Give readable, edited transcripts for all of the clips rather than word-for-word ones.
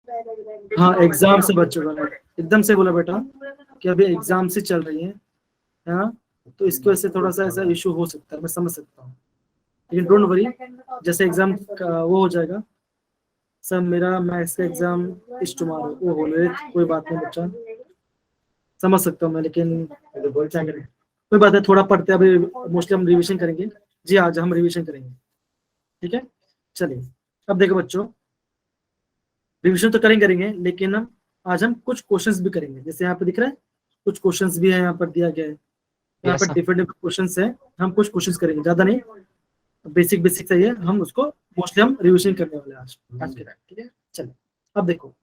हाँ एग्जाम से बच्चों का एकदम से बोला बेटा कि अभी एग्जाम से चल रही है ना, तो इसकी वजह से थोड़ा सा ऐसा इशू हो सकता है, मैं समझ सकता हूँ, लेकिन डोंट वरी, जैसे एग्जाम वो हो जाएगा। सर मेरा मैथ्स का एग्जाम इस टुमारो, वो हो रहे, कोई बात नहीं बच्चा, समझ सकता हूँ मैं, लेकिन क्या करें, कोई बात है, थोड़ा पढ़ते हैं अभी, मोस्टली हम रिवीजन करेंगे। जी आज हम रिवीजन करेंगे, ठीक है। चलिए अब देखो बच्चों, रिवीजन तो करेंगे लेकिन हम आज हम कुछ क्वेश्चंस भी करेंगे, जैसे यहाँ पे दिख रहा है कुछ क्वेश्चंस भी है, यहाँ पर दिया गया है, यहाँ यस पर सर। डिफरेंट डिफरेंट क्वेश्चंस है। हम कुछ क्वेश्चंस करेंगे, ज्यादा नहीं, बेसिक बेसिक सही है, हम उसको मोस्टली हम रिवीजन करने वाले हैं आज के टाइम, ठीक है। चलिए अब देखो,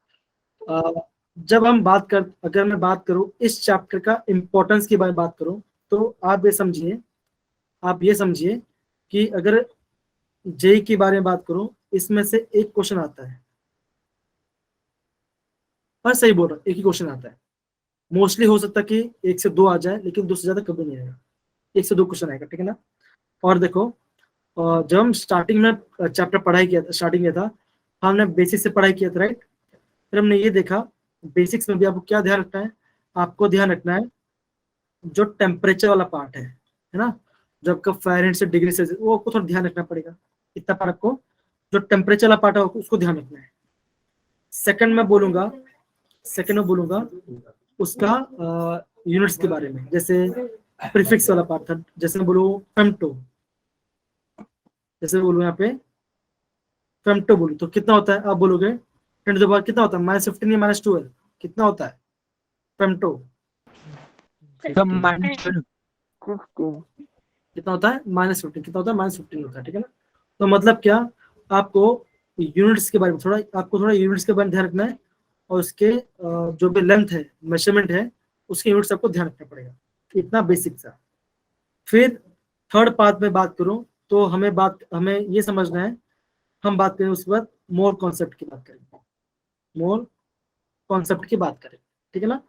अ, जब हम बात कर, अगर मैं बात करूं इस चैप्टर का इंपॉर्टेंस की बात करूं, तो आप ये समझिए कि अगर जेई के बारे में बात करूं, इसमें से एक क्वेश्चन आता है, पर सही बोल रहा हूं, एक ही क्वेश्चन आता है। मोस्टली हो सकता है कि एक से दो आ जाए, लेकिन दो से ज्यादा कभी नहीं आएगा, एक से दो क्वेश्चन आएगा, ठीक है ना। और देखो, जब हम स्टार्टिंग में चैप्टर पढ़ाई किया था, स्टार्टिंग में था, हमने बेसिक से पढ़ाई किया था, राइट। फिर हमने ये देखा, बेसिक्स में भी आपको क्या ध्यान रखना है, आपको ध्यान रखना है जो टेम्परेचर वाला पार्ट है ना, जो आपका फ़ारेनहाइट से डिग्री से, वो आपको थोड़ा ध्यान रखना पड़ेगा, इतना पर आपको जो टेम्परेचर वाला पार्ट है उसको ध्यान रखना है। सेकंड में बोलूंगा उसका यूनिट्स के बारे में, जैसे प्रीफिक्स वाला पार्ट था, जैसे मैं बोलूँ फेम्टो, जैसे बोलूँ यहाँ पे फेम्टो बोलूँ तो कितना होता है, आप बोलोगे 10 कितना होता है, -15 या -12, कितना होता है फेम्टो, सर -12। कितना होता है -15, कितना होता है -15 होता है, ठीक है ना। तो मतलब क्या, आपको यूनिट्स के बारे में थोड़ा यूनिट्स के बारे में ध्यान रखना है, और उसके जो भी लेंथ है, मेजरमेंट है, उसके यूनिट्स आपको ध्यान रखना पड़ेगा, इतना बेसिक सा। फिर थर्ड पार्ट में बात करूं, तो हमें ये समझना है, हम बात करें उसके बाद मोर कॉन्सेप्ट की बात करेंगे, मोर कॉन्सेप्ट की बात करें, ठीक है ना।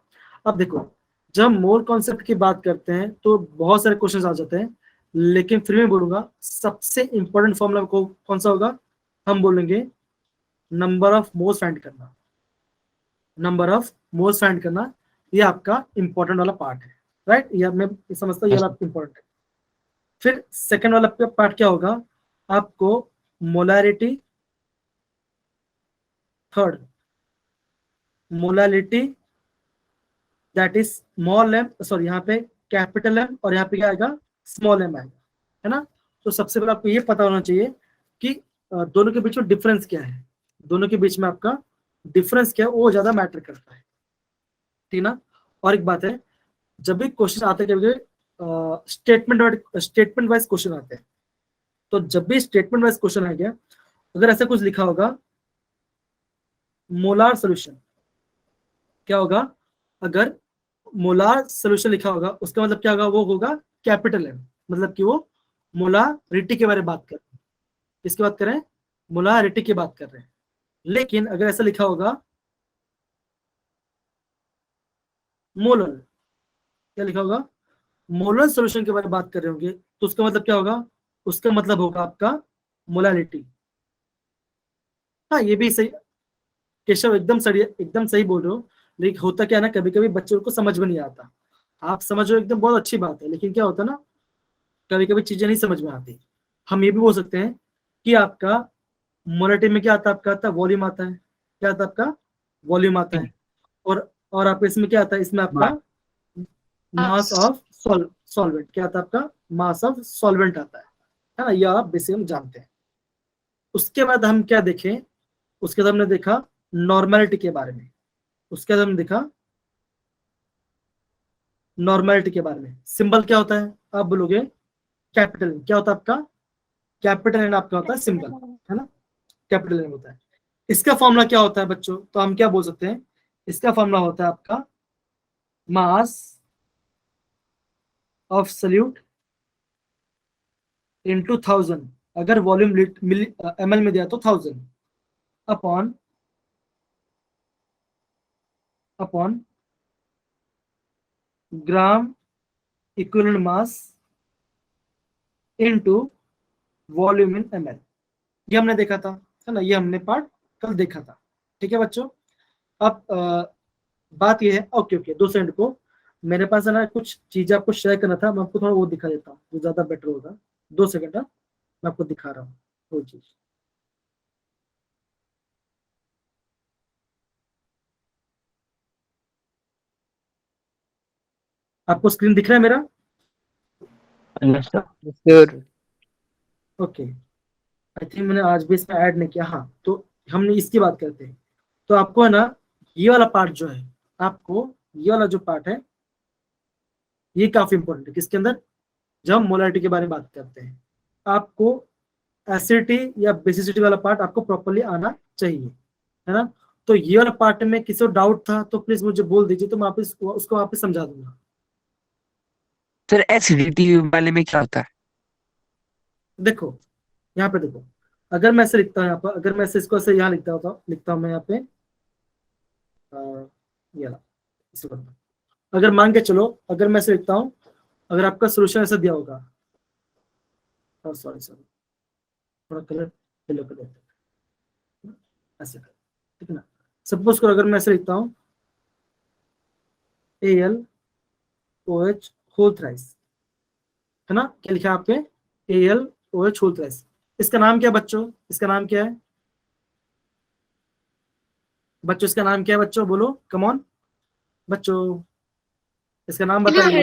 अब देखो, जब हम मोर कॉन्सेप्ट की बात करते हैं तो बहुत सारे क्वेश्चंस आ जाते हैं, लेकिन फिर मैं बोलूंगा सबसे इंपॉर्टेंट फॉर्मूला को कौन सा होगा, हम बोलेंगे नंबर ऑफ मोर्स फाइंड करना, नंबर ऑफ मोर्स फाइंड करना, ये आपका इंपॉर्टेंट वाला पार्ट है, राइट। ये मैं समझता हूँ ये यस वाला इंपॉर्टेंट है। फिर सेकंड वाला पार्ट क्या होगा, आपको molarity, third molarity, that is small M, sorry यहाँ पे कैपिटल एम, और यहाँ पे क्या आएगा स्मॉल एम आएगा, है ना। तो सबसे पहले आपको ये पता होना चाहिए कि दोनों के बीच में डिफरेंस क्या है, दोनों के बीच में आपका डिफरेंस क्या है, वो ज्यादा मैटर करता है, ठीक ना। और एक बात है, जब भी क्वेश्चन आते हैं, स्टेटमेंट वाइज क्वेश्चन आते हैं, तो जब भी स्टेटमेंट वाइज क्वेश्चन आ गया, अगर ऐसा कुछ लिखा होगा मोलार सोल्यूशन, क्या होगा, अगर मोलार सोल्यूशन लिखा होगा, उसका मतलब क्या होगा, वो होगा कैपिटल एम, मतलब कि वो मोलारिटी के बारे में बात कर रहे हैं, किसकी बात कर रहे हैं, मोलारिटी की बात कर रहे हैं। लेकिन अगर ऐसा लिखा होगा मोलर, क्या लिखा होगा, मोलर सोल्यूशन के बारे में बात कर रहे होंगे, तो उसका मतलब क्या होगा, उसका मतलब होगा आपका मोलारिटी। हाँ ये भी सही, केशव एकदम सही बोल रहे हो, लेकिन होता क्या है ना, कभी कभी बच्चों को समझ में नहीं आता, आप समझ रहे हो एकदम बहुत अच्छी बात है, लेकिन क्या होता है ना, कभी कभी चीजें नहीं समझ में आती। हम ये भी बोल सकते हैं कि आपका मोलारिटी में क्या आता है, आपका आता है वॉल्यूम आता है, क्या आता है आपका वॉल्यूम आता है, और आपका इसमें क्या आता है, इसमें आपका मास ऑफ सॉल्वेंट, क्या आता है आपका मास ऑफ सॉल्वेंट आता है ना, ये आप बेसिक हम जानते हैं। उसके बाद हम क्या देखें, उसके बाद हमने देखा नॉर्मेलिटी के बारे में, उसके बाद हमने देखा नॉर्मेलिटी के बारे में, सिंबल क्या होता है, आप बोलोगे कैपिटल, क्या होता है आपका कैपिटल एन, आपका होता है सिंबल, है ना, कैपिटल एन होता है। इसका फॉर्मूला क्या होता है बच्चों, तो हम क्या बोल सकते हैं, इसका फॉर्मूला होता है आपका मास ऑफ सल्यूट इनटू 1000, अगर वॉल्यूम एमएल में दिया तो 1000 upon upon gram equivalent mass into volume इन एमएल, ये हमने देखा था, है ना, ये हमने पार्ट कल देखा था, ठीक है बच्चों। अब बात ये है, ओके ओके 2 सेकंड को, मेरे पास है ना कुछ चीजें आपको शेयर करना था, मैं आपको थोड़ा वो दिखा देता हूँ जो ज्यादा बेटर होगा। 2 सेकंड, मैं आपको दिखा रहा हूँ वो चीज। आपको स्क्रीन दिख रहा है मेरा? Yes sir. Sir okay, I think मैंने आज भी इसमें ऐड नहीं किया। हाँ, तो हमने इसकी बात करते हैं। तो आपको है ना ये वाला पार्ट जो है, आपको ये वाला जो पार्ट है ये काफी इंपॉर्टेंट है। किसके अंदर? जब हम मोलारिटी के बारे में बात करते हैं, आपको एसिडिटी या बेसिसिटी वाला पार्ट आपको प्रॉपरली आना चाहिए, है ना। तो ये वाला पार्ट में किसी को डाउट था तो प्लीज मुझे बोल दीजिए, तो मैं वापस उसको वापस समझा दूंगा। सर एसिडिटी वाले में क्या होता है? देखो यहाँ पे देखो, अगर मैं ऐसे लिखता हूँ यहाँ पर, अगर मैं ऐसे इसको ऐसे यहाँ लिखता हूँ मैं यहाँ पे ये वाला, इसे करता हूँ। अगर मान के चलो, अगर मैं ऐसे लिखता हूँ, अगर आपका सोल्यूशन ऐसा दिया होगा, सॉरी सॉरी, थोड़ा कलर येलो कर देते हैं, ऐसे ठीक है ना। सपोज करो अगर मैं ऐसे लिखता हूँ AlOH होल थ्राइस, है ना। क्या लिखा है आपके? AlOH whole thrice. इसका नाम क्या है बच्चों? इसका नाम क्या है बच्चों? इसका नाम क्या है बच्चों? बोलो कम ऑन बच्चों, इसका नाम बताइए।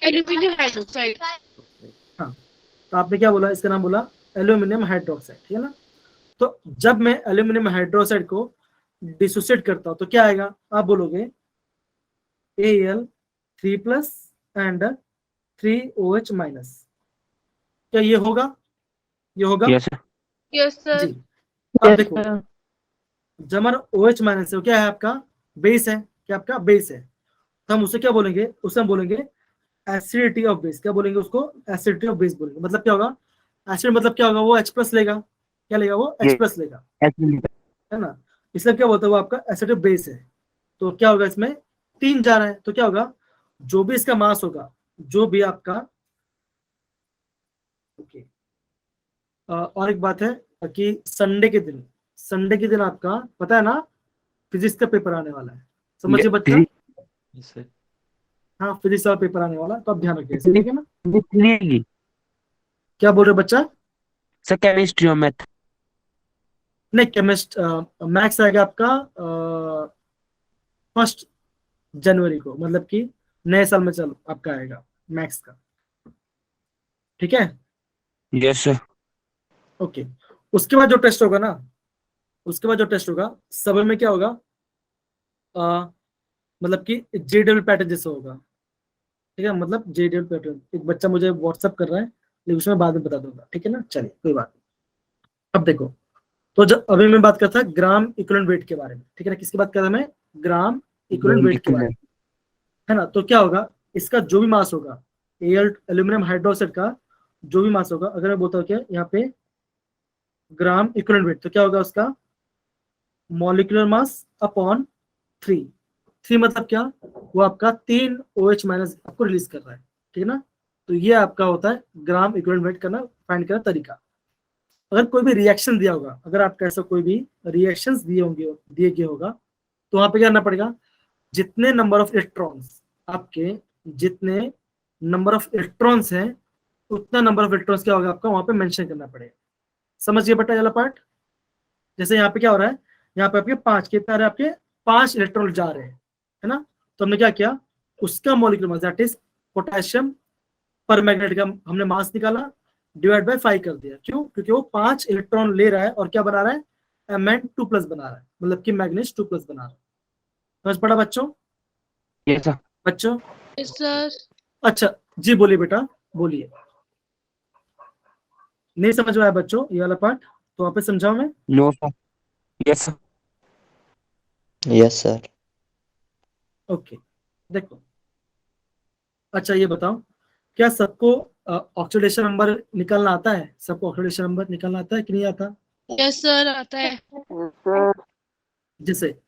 Aluminium hydroxide. हाँ, तो आपने क्या बोला? इसका नाम बोला एल्यूमिनियम हाइड्रोक्साइड, ठीक है ना। तो जब मैं एल्यूमिनियम हाइड्रोक्साइड को डिसोसिएट करता हूं तो क्या आएगा? आप बोलोगे Al3+ एंड 3OH माइनस। क्या ये होगा? ये होगा? Yes sir. Yes sir. जी। अब देखो, जब हमारा OH माइनस है वो क्या है? आपका बेस है। क्या आपका बेस है? तो हम उसे क्या बोलेंगे? उसे हम बोलेंगे एसिडिटी ऑफ बेस। क्या बोलेंगे उसको? एसिडिटी ऑफ बेस बोलेंगे। मतलब क्या होगा? एसिड मतलब क्या होगा? वो H+ लेगा। क्या लेगा वो? H+ लेगा, है ना। इसलिए क्या बोलता है वो आपका एसिडिक बेस है। तो क्या होगा इसमें? 3 जा रहा है, तो क्या होगा? जो भी इसका मास होगा, जो भी आपका, ओके। और एक बात है कि संडे के दिन आपका पता है ना फिजिक्स का पेपर आने वाला है, समझिए बच्चा। हाँ, फिजिक्स का पेपर आने वाला है, तो आप ध्यान रखिए इसे, ठीक है ना। क्या बोल रहे हो बच्चा? सर केमिस्ट्री और मैथ। नहीं, केमिस्ट मैथ्स आएगा आपका 1 जनवरी को, मतलब कि नए साल में चलो आपका आएगा मैथ्स का, ठीक है। Yes sir. ओके, उसके बाद जो टेस्ट होगा ना, उसके बाद जो टेस्ट होगा सब में क्या होगा? मतलब कि JW पैटर्न जैसे होगा, ठीक है। मतलब JW पैटर्न, एक बच्चा मुझे व्हाट्सअप कर रहा है, लेकिन उसमें बाद में बता दूंगा, ठीक है ना। चलिए कोई बात नहीं। अब देखो, तो जब अभी मैं बात करता ग्राम इक्विवेलेंट वेट के बारे में, ठीक है ना। किसकी बात कर रहा मैं? ग्राम इक्विवेलेंट वेट के बारे में, है ना। तो क्या होगा? इसका जो भी मास होगा, एल्यूमिनियम हाइड्रोक्साइड का जो भी मास होगा, अगर मैं बोलता हूँ क्या यहाँ पे ग्राम इक्विवेलेंट वेट, तो क्या होगा उसका? Molecular mass upon 3। 3 मतलब क्या? वो आपका 3 OH माइनस आपको रिलीज कर रहा है, ठीक है ना। तो ये आपका होता है ग्राम इक्विवेलेंट वेट करना, फाइंड करना तरीका। अगर कोई भी रिएक्शन दिया होगा, अगर आपका ऐसा कोई भी रिएक्शंस दिए गए होगा, तो वहां पे क्या करना पड़ेगा? जितने नंबर ऑफ इलेक्ट्रॉन्स आपके, जितने नंबर ऑफ इलेक्ट्रॉन्स हैं, उतना नंबर ऑफ इलेक्ट्रॉन्स क्या होगा आपका वहां पे मेंशन करना पड़ेगा। समझिए बेटा ये वाला पार्ट। जैसे यहाँ पे क्या हो रहा है? यहाँ पे आपके 5, कितने आ रहे हैं आपके? 5 इलेक्ट्रॉन जा रहे हैं, है ना। तो हमने क्या किया? उसका molecular mass that is potassium पर मैग्नेट का हमने मास निकाला, डिवाइड बाय 5 कर दिया। क्यों? क्योंकि वो 5 इलेक्ट्रॉन ले रहा है और क्या बना रहा है? Mn2+ बना रहा है, मतलब कि मैग्नीज 2+ बना रहा है। समझ पड़ा बच्चों? Yes sir. बच्चों, यस सर। अच्छा जी, बोलिए बेटा, बोलिए। नहीं समझ में आया बच्चों ये वाला पार्ट? तो वापस समझाऊं मैं? No sir. Yes sir. Yes sir. Okay, देखो, अच्छा ये बताओ, क्या सबको ऑक्सीडेशन नंबर निकालना आता है? सबको ऑक्सीडेशन नंबर निकालना आता है कि नहीं आता? यस सर आता है। जैसे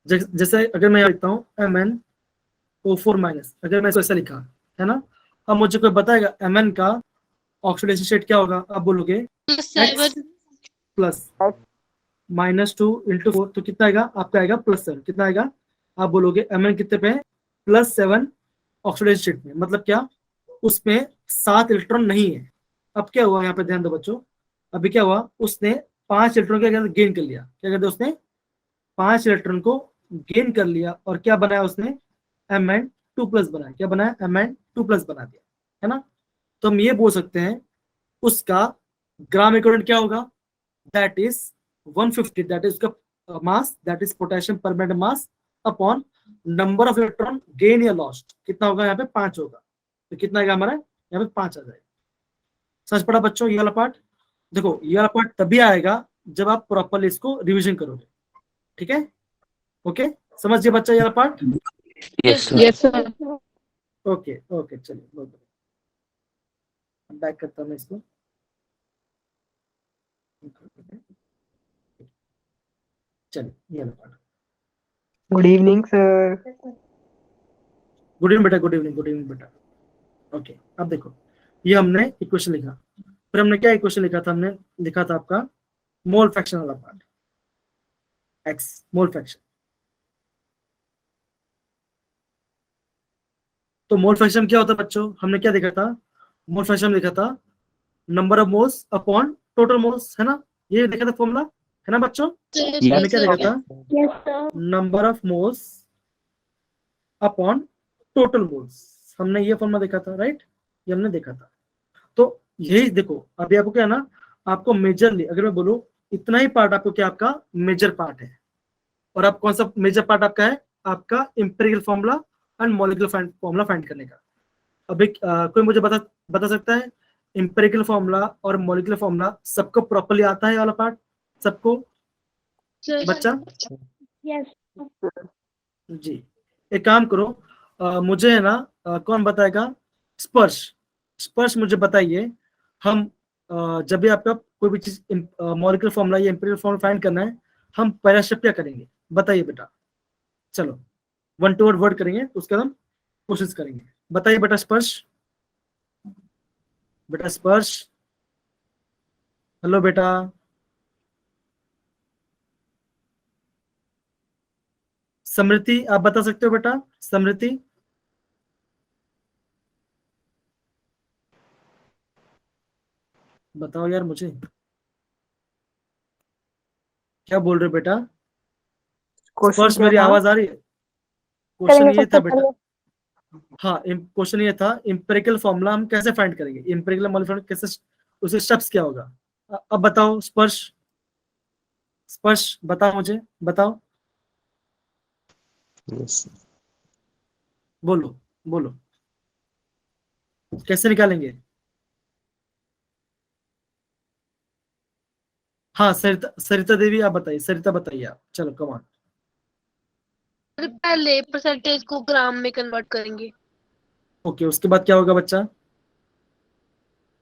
जैसे अगर मैं यहाँ लिखता हूँ MnO4 माइनस, अगर मैं इसको ऐसा लिखा, है ना। अब मुझे कोई बताएगा Mn का ऑक्सीडेशन स्टेट क्या होगा? आप बोलोगे +7। X+, -2 × 4 तो कितना आएगा आपका, आएगा +7। कितना आएगा आप बोलोगे Mn कितने पे है, +7 ऑक्सीडाइज्ड स्टेट में, मतलब क्या उसमें 7 इलेक्ट्रॉन नहीं है। अब क्या हुआ यहाँ पे ध्यान दो बच्चों, अभी क्या हुआ, उसने 5 इलेक्ट्रॉन क्या गेन कर लिया। क्या कहते हैं, उसने 5 इलेक्ट्रॉन को गेन कर लिया और क्या बनाया उसने, Mn2+ बनाया। क्या बनाया, Mn2+ बना दिया, है ना। तो हम ये बोल सकते हैं उसका ग्राम इक्विवेलेंट क्या होगा, दैट इज 150, दैट इज उसका mass, that is potassium permanent mass upon number of electron gain या लॉस्ट। कितना होगा यहाँ पे 5 होगा, तो कितना आएगा हमारा यहाँ पे 5 आ जाएगा। समझ पड़ा बच्चों ये वाला पार्ट। देखो ये वाला पार्ट तभी आएगा जब आप प्रॉपरली इसको रिवीजन करोगे, ठीक है। ओके, समझिए बच्चा ये वाला part. Yes sir. Yes, sir. Okay okay, चलिए बहुत बढ़िया, बैक करता हूँ मैं इसको। चलिए ये वाला part. Good evening sir. Good evening बेटा, गुड इवनिंग, गुड इवनिंग बेटा। ओके, अब देखो ये हमने इक्वेशन लिखा, फिर हमने क्या इक्वेशन लिखा था, हमने लिखा था आपका मोल फ्रैक्शन वाला पार्ट, एक्स मोल फ्रैक्शन। तो मोल फ्रैक्शन क्या होता है बच्चों, हमने क्या देखा था, मोल फ्रैक्शन लिखा था number of moles upon total moles, है ना, ये देखा था फॉर्मूला, है ना बच्चों। Yes, हमने क्या देखा sir. था, Yes, sir. Number of moles upon total moles, हमने ये फॉर्मूला देखा था, राइट, ये हमने देखा था। तो यही देखो अभी आपको क्या है ना, आपको मेजरली अगर मैं बोलूं इतना ही पार्ट आपको क्या, आपका मेजर पार्ट है। और आप कौन सा मेजर पार्ट आपका है, आपका empirical formula and molecular formula find करने का। अभी कोई मुझे बता सकता है इंपेरिकल फॉर्मूला और मॉलिक्यूलर फॉर्मूला सबको प्रॉपर्ली आता है ये वाला पार्ट, सबको Sir. बच्चा। Yes. जी, एक काम करो, मुझे है ना कौन बताएगा, स्पर्श, स्पर्श मुझे बताइए। हम जब भी आपका कोई भी चीज मॉलिक्यूलर फॉर्मूला या इंपेरिकल फॉर्मूला फाइंड करना है, हम पहला स्टेप क्या करेंगे बताइए बेटा। चलो 1 टू वर्ड करेंगे, उसके बाद हम कोशिश करेंगे। बताइए बेटा स्पर्श, बेटा स्पर्श, हेलो बेटा। समृति आप बता सकते हो बेटा, समृति। बताओ यार मुझे, क्या बोल रहे हो बेटा। क्वेश्चन स्पर्श क्या मेरी था? आवाज आ रही है। क्वेश्चन ये था बेटा, हाँ क्वेश्चन ये था इंपेरिकल फॉर्मूला हम कैसे फाइंड करेंगे, इंपेरिकल मॉलिक्यूलर कैसे, उसके स्टेप्स क्या होगा। अब बताओ स्पर्श, स्पर्श बताओ मुझे, बताओ, Yes. बोलो बोलो, कैसे निकालेंगे। हाँ सरिता, सरिता देवी आप बताइए, सरिता बताइए आप, चलो कमान। पहले परसेंटेज को ग्राम में कन्वर्ट करेंगे। ओके, उसके बाद क्या होगा बच्चा।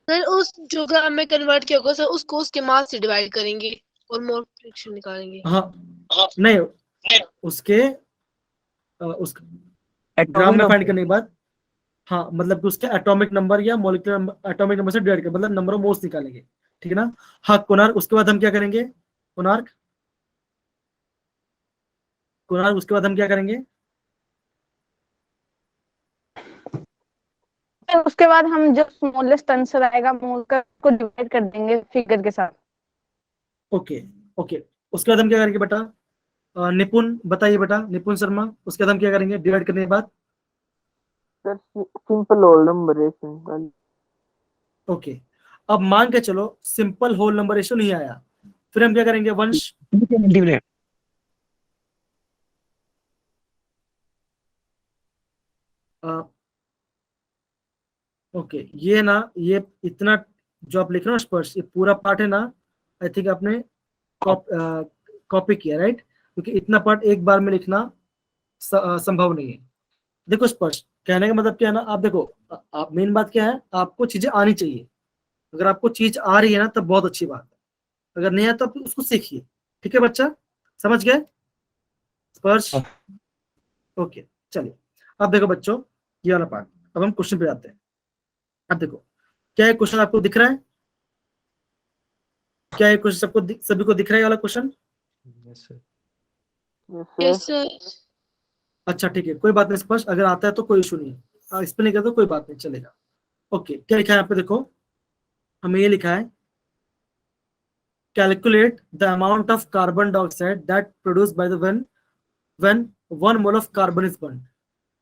फिर उस जो ग्राम में कन्वर्ट किया होगा सर उसको उसके मास से डिवाइड करेंगे और मोल फ्रैक्शन निकालेंगे। हाँ नहीं, उसके उस ग्राम में फाइंड करने के बाद, हाँ मतलब कि उसके एटॉमिक नंबर या मॉलिक्यूलर एटॉमिक नंबर से डिवाइड कर, मतलब नंबर ऑफ मोल्स निकालेंगे, ठीक है ना। हाँ कोणार्क, उसके बाद हम क्या करेंगे, कोणार्क, कोणार्क उसके बाद हम क्या करेंगे। फिर उसके बाद हम जो स्मॉलेस्ट आंसर आएगा मोल का को डिवाइड कर देंगे फिगर के साथ। ओके ओके, उसके बाद हम क्या करेंगे बेटा, निपुण बताइए बेटा, निपुण शर्मा, उसके बाद हम क्या करेंगे डिवाइड करने के बाद। सर सिंपल होल नंबर है, सिंपल। ओके, अब मान के चलो सिंपल होल नंबर रेशियो नहीं आया, फिर हम क्या करेंगे वंश। ओके ये ना, ये इतना जो आप लिख रहे हो स्पर्श, ये पूरा पार्ट है ना, आई थिंक आपने कॉपी किया राइट, क्योंकि इतना पार्ट एक बार में लिखना संभव नहीं है। देखो स्पर्श कहने का मतलब क्या है ना, आप देखो आप मेन बात क्या है, आपको चीजें आनी चाहिए। अगर आपको चीज आ रही है ना तब बहुत अच्छी बात है, अगर नहीं है तो आप उसको सीखिए, ठीक है बच्चा, समझ गए स्पर्श। ओके चलिए, अब देखो बच्चों ये वाला पार्ट, अब हम क्वेश्चन पे जाते हैं। अब देखो क्या ये क्वेश्चन आपको दिख रहा है, क्या ये क्वेश्चन सबको सभी को दिख रहा है ये वाला question. Yes, yes sir. Sir अच्छा ठीक है, कोई बात नहीं, स्पष्ट अगर आता है तो कोई इशू नहीं है, इस पे नहीं करते तो कोई बात नहीं, चलेगा। ओके, क्या लिखा है यहाँ पे देखो, हमें ये लिखा है calculate the amount of carbon dioxide that produce by the when 1 mole of carbon is burn.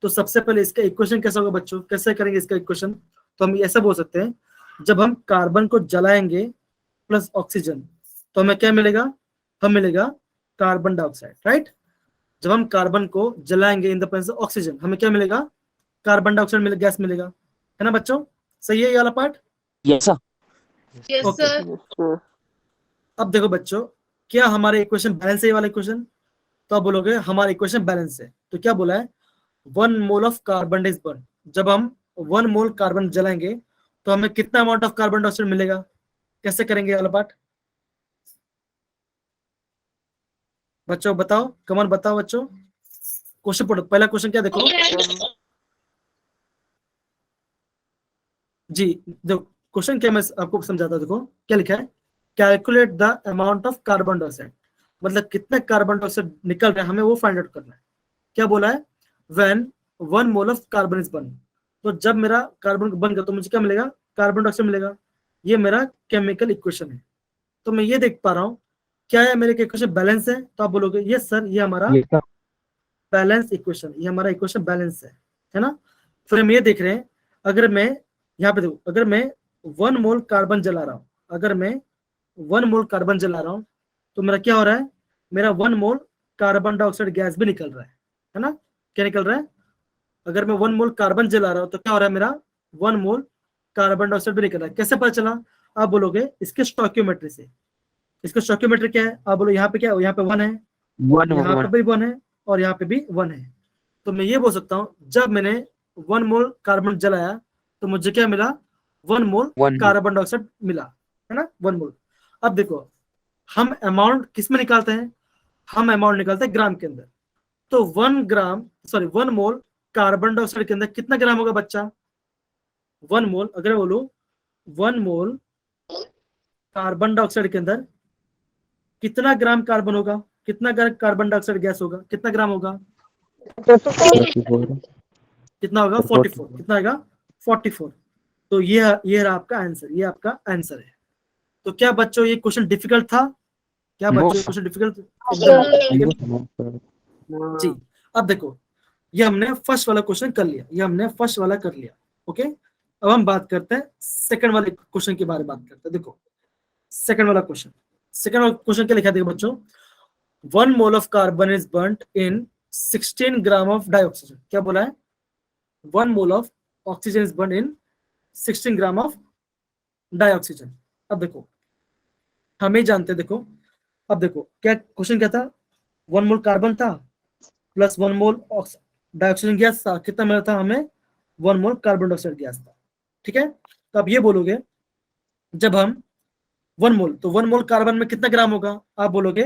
तो सबसे पहले इसका इक्वेशन कैसा होगा बच्चों, कैसे करेंगे इसका इक्वेशन? तो हम ऐसा बोल सकते हैं, जब हम कार्बन को जलाएंगे प्लस ऑक्सीजन तो हमें क्या मिलेगा, हम मिलेगा कार्बन डाइऑक्साइड, राइट। जब हम कार्बन को जलाएंगे in the presence of oxygen हमें क्या मिलेगा, कार्बन डाइऑक्साइड मिले, गैस मिलेगा, है ना बच्चों? सही है ये वाला part? Yes sir. Yes okay. Sir Yes, sir. अब देखो बच्चों, क्या हमारे इक्वेशन बैलेंस है ये वाला इक्वेशन? तो आप बोलोगे हमारा इक्वेशन बैलेंस है, तो क्या बोला है, 1 mole of carbon is burn. जब हम 1 मोल कार्बन जलाएंगे तो हमें कितना अमाउंट ऑफ कार्बन डाइऑक्साइड मिलेगा? कैसे करेंगे ये वाला पार्ट बच्चों? बताओ, कमल बताओ बच्चों, क्वेश्चन पढ़ो, पहला क्वेश्चन क्या देखो जी, देखो क्वेश्चन क्या मैं आपको समझाता हूं, देखो क्या लिखा है, calculate the amount of carbon dioxide, मतलब कितने कार्बन डाइऑक्साइड निकल रहे हैं हमें वो फाइंड आउट करना है। क्या बोला है, when 1 mole of carbon is burn, तो जब मेरा कार्बन बन गया तो मुझे क्या मिलेगा, कार्बन डाइऑक्साइड मिलेगा। ये मेरा केमिकल इक्वेशन है। तो मैं ये देख पा रहा हूँ क्या है मेरे इक्वेशन बैलेंस है? तो आप बोलोगे यस सर ये हमारा यस सर। बैलेंस इक्वेशन, ये हमारा इक्वेशन बैलेंस है ना। फिर हम ये देख रहे हैं, अगर मैं यहाँ पे देखो, अगर मैं 1 मोल कार्बन जला रहा हूँ, अगर मैं 1 मोल कार्बन जला रहा हूँ तो मेरा क्या हो रहा है, मेरा 1 मोल कार्बन डाइऑक्साइड गैस भी निकल रहा है ना। क्या निकल रहा है, अगर मैं 1 मोल कार्बन जला रहा हूँ तो क्या हो रहा है, मेरा 1 मोल कार्बन डाइऑक्साइड भी निकल रहा है। कैसे पता चला? आप बोलोगे इसके स्टोइकियोमेट्री से। इसका स्टोइकियोमेट्री क्या है? आप बोलो यहाँ पे क्या, यहाँ पे 1 है, यहाँ पे भी 1 है और यहाँ पे भी 1 है। तो मैं ये बोल सकता हूँ जब मैंने 1 मोल कार्बन जलाया तो मुझे क्या मिला, 1 मोल कार्बन डाइऑक्साइड मिला, है ना, 1 मोल। अब देखो हम अमाउंट किस में निकालते हैं, हम अमाउंट निकालते हैं ग्राम के अंदर। तो 1 मोल कार्बन डाइऑक्साइड के अंदर कितना ग्राम होगा बच्चा? 1 मोल, अगर बोलो 1 मोल कार्बन डाइऑक्साइड के अंदर कितना ग्राम कार्बन होगा, कितना कार्बन डाइऑक्साइड गैस होगा, कितना ग्राम होगा, 44. कितना होगा, 44। कितना आएगा, 44। तो ये रहा आपका आंसर, ये आपका आंसर है। तो क्या बच्चों ये क्वेश्चन डिफिकल्ट था? क्या No, बच्चों ये sir. Question difficult? No, sir. जी। अब देखो ये हमने फर्स्ट वाला क्वेश्चन कर लिया, ये हमने फर्स्ट वाला कर लिया। ओके, अब हम बात करते हैं सेकंड वाले क्वेश्चन के बारे में बात करते हैं। देखो सेकंड वाला क्वेश्चन, सेकंड वाला क्वेश्चन क्या लिखा है देखो बच्चों, 1 mole of carbon is burned in 16 gram of dioxygen. क्या बोला है, 1 mole of oxygen is burned in 16 gram of dioxygen. अब देखो हमें जानते हैं, देखो अब देखो क्या क्वेश्चन क्या था, 1 मोल कार्बन था प्लस 1 मोल डाइऑक्सीजन गैस था, कितना मिला था हमें, 1 मोल कार्बन डाइऑक्साइड गैस था। ठीक है, तो अब ये बोलोगे जब हम 1 मोल, तो 1 मोल कार्बन में कितना ग्राम होगा, आप बोलोगे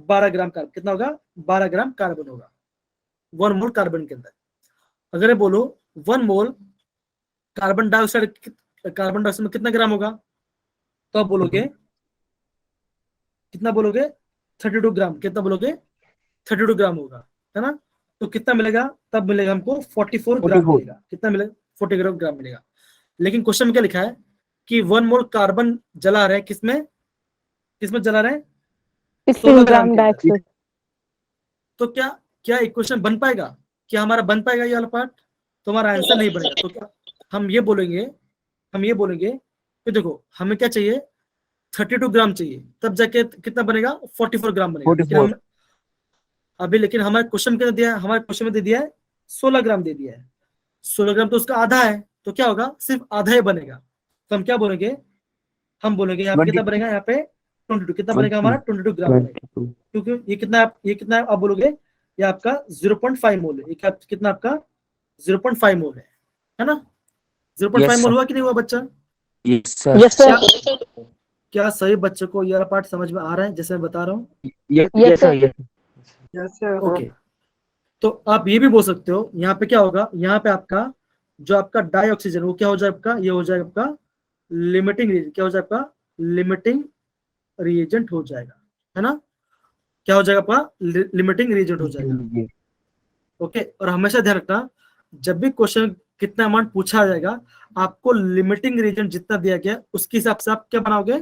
12 ग्राम कार्बन, कितना होगा, 12 ग्राम कार्बन होगा 1 मोल कार्बन के अंदर। अगर बोलो 1 मोल कार्बन डाइऑक्साइड में कितना ग्राम होगा, तो आप बोलोगे कितना बोलोगे, 32 ग्राम, कितना बोलोगे, 32 ग्राम होगा, है ना। तो कितना मिलेगा, तब मिलेगा हमको 44 ग्राम 44 मिलेगा, कितना मिलेगा, 40 ग्राम मिलेगा। लेकिन क्वेश्चन में क्या लिखा है कि 1 मोल कार्बन जला रहे हैं, किसमें किसमें जला रहे हैं, 16 ग्राम के अंदर। तो क्या क्या इक्वेशन बन पाएगा, क्या हमारा बन पाएगा ये वाला पार्ट? तो हमारा आंसर नहीं बनेगा। तो क्या हम ये बोलेंगे कि देखो हमें क्या चाहिए, 32 ग्राम चाहिए, तब जाके कितना बनेगा, 44 ग्राम बनेगा। 44 लेकिन हमारे क्वेश्चन में दिया है, हमारे क्वेश्चन में दे दिया है 16 ग्राम दे दिया है, 16 ग्राम तो उसका आधा है, तो क्या होगा, सिर्फ आधा ही बनेगा। तो हम क्या बोलेंगे, हम बोलेंगे यहाँ पे कितना बनेगा, यहाँ पे 22, कितना बनेगा हमारा, 22 ग्राम बनेगा, क्योंकि ये कितना आप बोलोगे, ये आपका 0.5 मोल है, ये कितना आपका 0.5 मोल है ना। 0.5 मोल हुआ कि नहीं हुआ बच्चा? Yes sir. Yes sir. क्या सही बच्चों को यह पार्ट समझ में आ रहा है जैसे मैं बता रहा हूँ? Yes sir. Yes, sir. Okay, तो आप ये भी बोल सकते हो, यहाँ पे क्या होगा, यहाँ पे आपका जो आपका डाई ऑक्सीजन वो क्या हो जाए आपका, ये हो जाएगा आपका लिमिटिंग रिएजेंट, क्या हो जाएगा आपका लिमिटिंग रिएजेंट हो जाएगा, है ना। क्या हो जाएगा आपका, लिमिटिंग रीजन हो जाएगा। ओके, और हमेशा ध्यान रखना जब भी क्वेश्चन कितना अमाउंट पूछा जाएगा, आपको लिमिटिंग रीजन जितना दिया गया उसके हिसाब से आप क्या बनाओगे,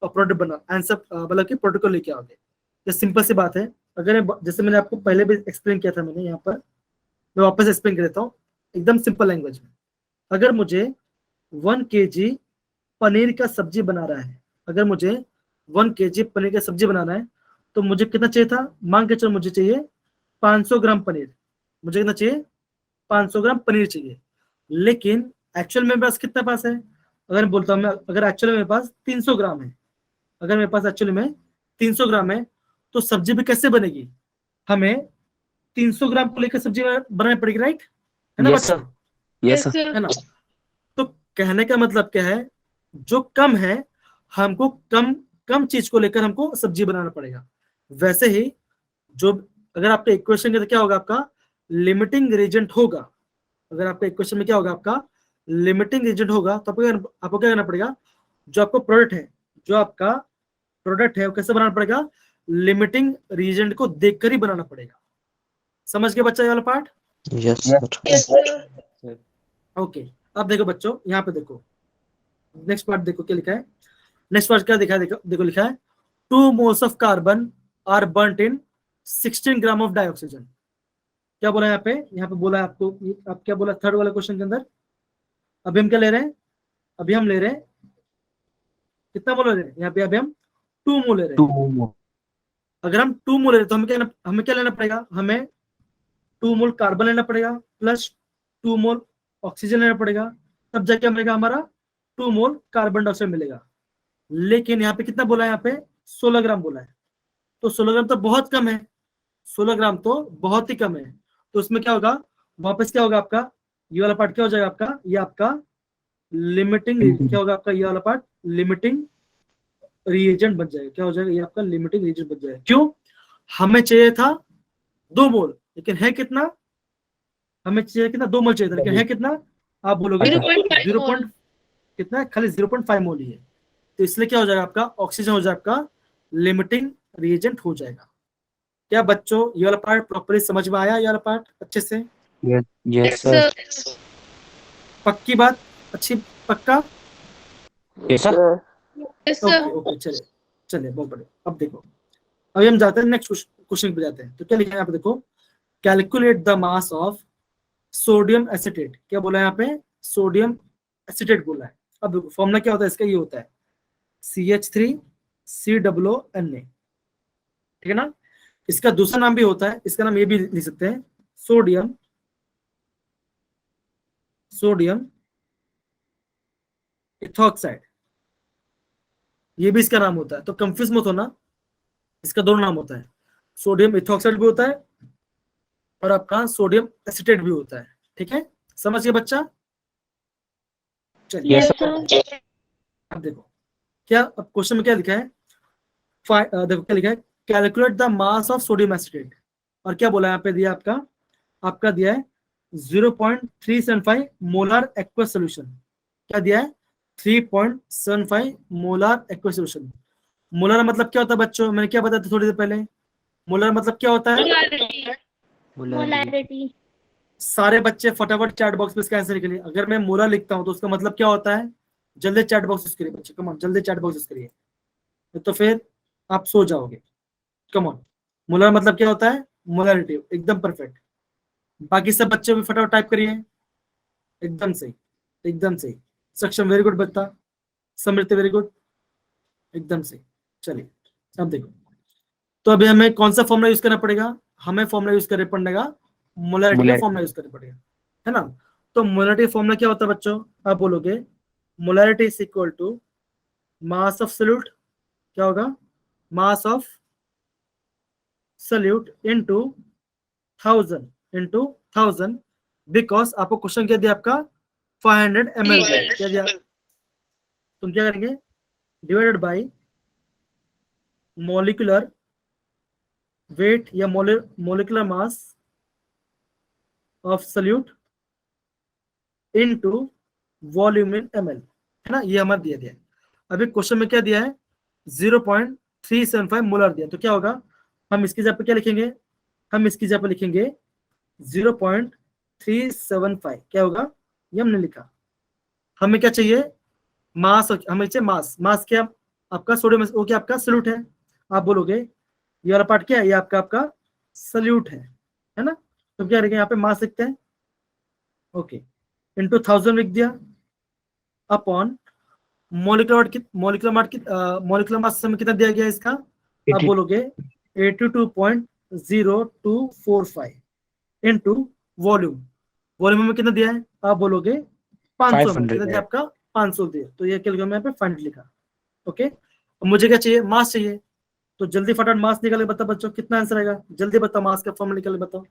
प्रोडक्ट बना आंसर, मतलब कि प्रोडक्ट को लेके आओगे। ये सिंपल सी बात है। अगर जैसे मैंने आपको पहले भी एक्सप्लेन किया था, मैंने यहाँ पर मैं वापस एक्सप्लेन कर देता हूँ एकदम सिंपल लैंग्वेज में। अगर मुझे 1 kg पनीर का सब्जी बना रहा है, अगर मुझे 1 kg पनीर का सब्जी बनाना है, तो मुझे कितना चाहिए था, मान के चलो मुझे चाहिए 500 ग्राम पनीर, मुझे कितना चाहिए 500 ग्राम पनीर चाहिए। लेकिन एक्चुअल में मेरे पास कितना पास है, अगर मैं बोलता हूँ मैं, अगर एक्चुअल में मेरे पास 300 ग्राम है, अगर मेरे पास एक्चुअली में 300 ग्राम है, तो सब्जी भी कैसे बनेगी, हमें 300 ग्राम को लेकर सब्जी बनानी पड़ेगी, राइट, है ना Yes, बच्चों, sir. Yes, sir. है ना। तो कहने का मतलब क्या है, जो कम है हमको कम कम चीज को लेकर हमको सब्जी बनाना पड़ेगा। वैसे ही जो अगर आपका इक्वेशन के तो क्या होगा, आपका लिमिटिंग रीजन होगा। अगर आपका इक्वेशन में क्या होगा, आपका लिमिटिंग रीजन होगा, तो आपको क्या करना पड़ेगा, जो आपको प्रोडक्ट है, जो आपका प्रोडक्ट है वो कैसे बनाना पड़ेगा, लिमिटिंग रीजन को देखकर ही बनाना पड़ेगा। समझ गए बच्चा ये वाला part? Yes, sir. Yes, sir. Okay, अब देखो बच्चों, यहाँ पे देखो नेक्स्ट पार्ट, देखो क्या लिखा है। नेक्स्ट पार्ट क्या दिखा है, देखो लिखा है 2 moles of carbon are burnt in 16 gram of dioxygen. क्या बोला है यहाँ पे बोला है आपको, आप क्या बोला थर्ड वाले क्वेश्चन के अंदर, अभी हम क्या ले रहे हैं, अभी हम ले रहे हैं कितना मोल ले रहे हैं, यहाँ पे अभी हम 2 मोल ले रहे हैं। 2 more. अगर हम 2 मोल ले रहे हैं तो हमें क्या लेना पड़ेगा, हमें 2 मोल कार्बन लेना पड़ेगा प्लस 2 मोल ऑक्सीजन लेना पड़ेगा, तब जाके मिलेगा हमारा 2 मोल कार्बन डाइऑक्साइड मिलेगा। लेकिन यहाँ पे कितना बोला है, यहाँ पे 16 ग्राम बोला है, तो 16 ग्राम तो बहुत कम है, 16 ग्राम तो बहुत ही कम है। तो उसमें क्या होगा, वापस क्या होगा आपका, ये वाला पार्ट क्या हो जाएगा आपका, ये आपका लिमिटिंग, क्या होगा आपका ये वाला पार्ट, लिमिटिंग रिएजेंट बन जाएगा। क्या हो जाएगा, ये आपका लिमिटिंग रिएजेंट बन जाएगा। क्यों, हमें चाहिए था 2 मोल, लेकिन है कितना, हमें चाहिए कितना, 2 मोल चाहिए था, लेकिन है कितना, आप बोलोगे 0.5 0. मोल। कितना है, खाली 0.5 मोल ही है। तो इसलिए क्या हो जाएगा आपका, ऑक्सीजन हो जाएगा आपका लिमिटिंग रिएजेंट हो जाएगा। क्या बच्चों ये वाला पार्ट प्रॉपर्ली समझ में आया, ये वाला पार्ट अच्छे से? Yes, yes, Yes, sir. sir. पक्की बात, अच्छी, पक्का? Yes, sir. Yes, okay sir. Okay, चले चले, बहुत बढ़िया। अब देखो, अभी हम जाते हैं नेक्स्ट क्वेश्चन पे जाते हैं। तो क्या लिखा है यहाँ पे देखो, calculate the mass of sodium acetate. क्या बोला है यहाँ पे, सोडियम एसिटेट बोला है। अब फॉर्मूला क्या होता है इसका, ये होता है CH3COONA, ठीक है ना। इसका दूसरा नाम भी होता है, इसका नाम ये भी लिख सकते हैं, सोडियम इथॉक्साइड, ये भी इसका नाम होता है। तो कंफ्यूज मत होना, इसका दोनों नाम होता है, सोडियम इथॉक्साइड भी होता है और आपका सोडियम एसिटेट भी होता है। ठीक है, समझ गए बच्चा? चलिए Yes, sir. अब देखो क्या, अब क्वेश्चन में क्या लिखा है, देखो क्या लिखा है, calculate the mass of sodium acetate. और क्या बोला है यहाँ पे, दिया आपका दिया है 0.375 मोलर एक्वस सोल्यूशन। क्या दिया है, 3.75 मोलर एक्वस सोल्यूशन। मोलर मतलब क्या होता है बच्चों, मैंने क्या बताया था थोड़ी देर पहले, मोलर मतलब क्या होता है, मोलैरिटी। सारे बच्चे फटाफट चैट बॉक्स में इसका आंसर निकलिए। अगर मैं मोलर लिखता हूं तो उसका मतलब क्या होता है, जल्दी चैट बॉक्स यूज करिए बच्चे, कम ऑन जल्दी चैट बॉक्स यूज करिए, तो फिर आप सो जाओगे। कम ऑन, मोलर मतलब क्या होता है, मोलरिटी, एकदम परफेक्ट। बाकी सब बच्चे भी फटाफट टाइप करिए, एकदम सही, एकदम सही। सक्षम वेरी गुड बच्चा, समृति वेरी गुड, एकदम सही। चलिए अब देखो, तो अभी हमें कौन सा फॉर्मूला यूज करना पड़ेगा, हमें फॉर्मूला यूज करना पड़ेगा, मोलरिटी का फॉर्मूला यूज करना पड़ेगा, है ना। तो मोलरिटी फॉर्मूला क्या होता है बच्चों, आप बोलोगे molarity is equal to mass of solute, क्या होगा, mass of solute into 1000 because आपको क्वेश्चन क्या दिया, आपका 500 ml क्या दिया, तुम क्या करेंगे, डिवाइडेड बाय मॉलिक्यूलर वेट या molecular mass of solute into volume in ml, है ना, ये हमारा दिया है। अभी क्वेश्चन में क्या दिया है, 0.375 मोलर दिया, तो क्या होगा, हम इसकी जगह पे क्या लिखेंगे, हम इसकी जगह पे लिखेंगे 0.375। क्या होगा, ये हमने लिखा। हमें क्या चाहिए, मास, हमें चाहिए मास। मास क्या, आपका सोडियम, वो क्या आपका सल्यूट है। आप बोलोगे ये वाला पार्ट क्या है, ये आपका आपका सल्यूट है ना। तो क्या लिखेंगे यहाँ पे, मास लिखते हैं। ओके, इनटू 1000 लिख दिया, अपॉन मोलिकुलर मास में कितना दिया गया इसका, आप बोलोगे 82.0245 इनटू वॉल्यूम। वॉल्यूम में कितना दिया है, आप बोलोगे 500 में, 500 कितना दिया आपका 500 दिया। तो ये क्या लिखा मैं यहाँ पे 500 लिखा। ओके, मुझे क्या चाहिए, मास चाहिए। तो जल्दी फटाफट मास निकाले, बताओ बच्चों कितना आंसर आएगा, जल्दी बताओ, मास का फॉर्मूला निकाले, बताओ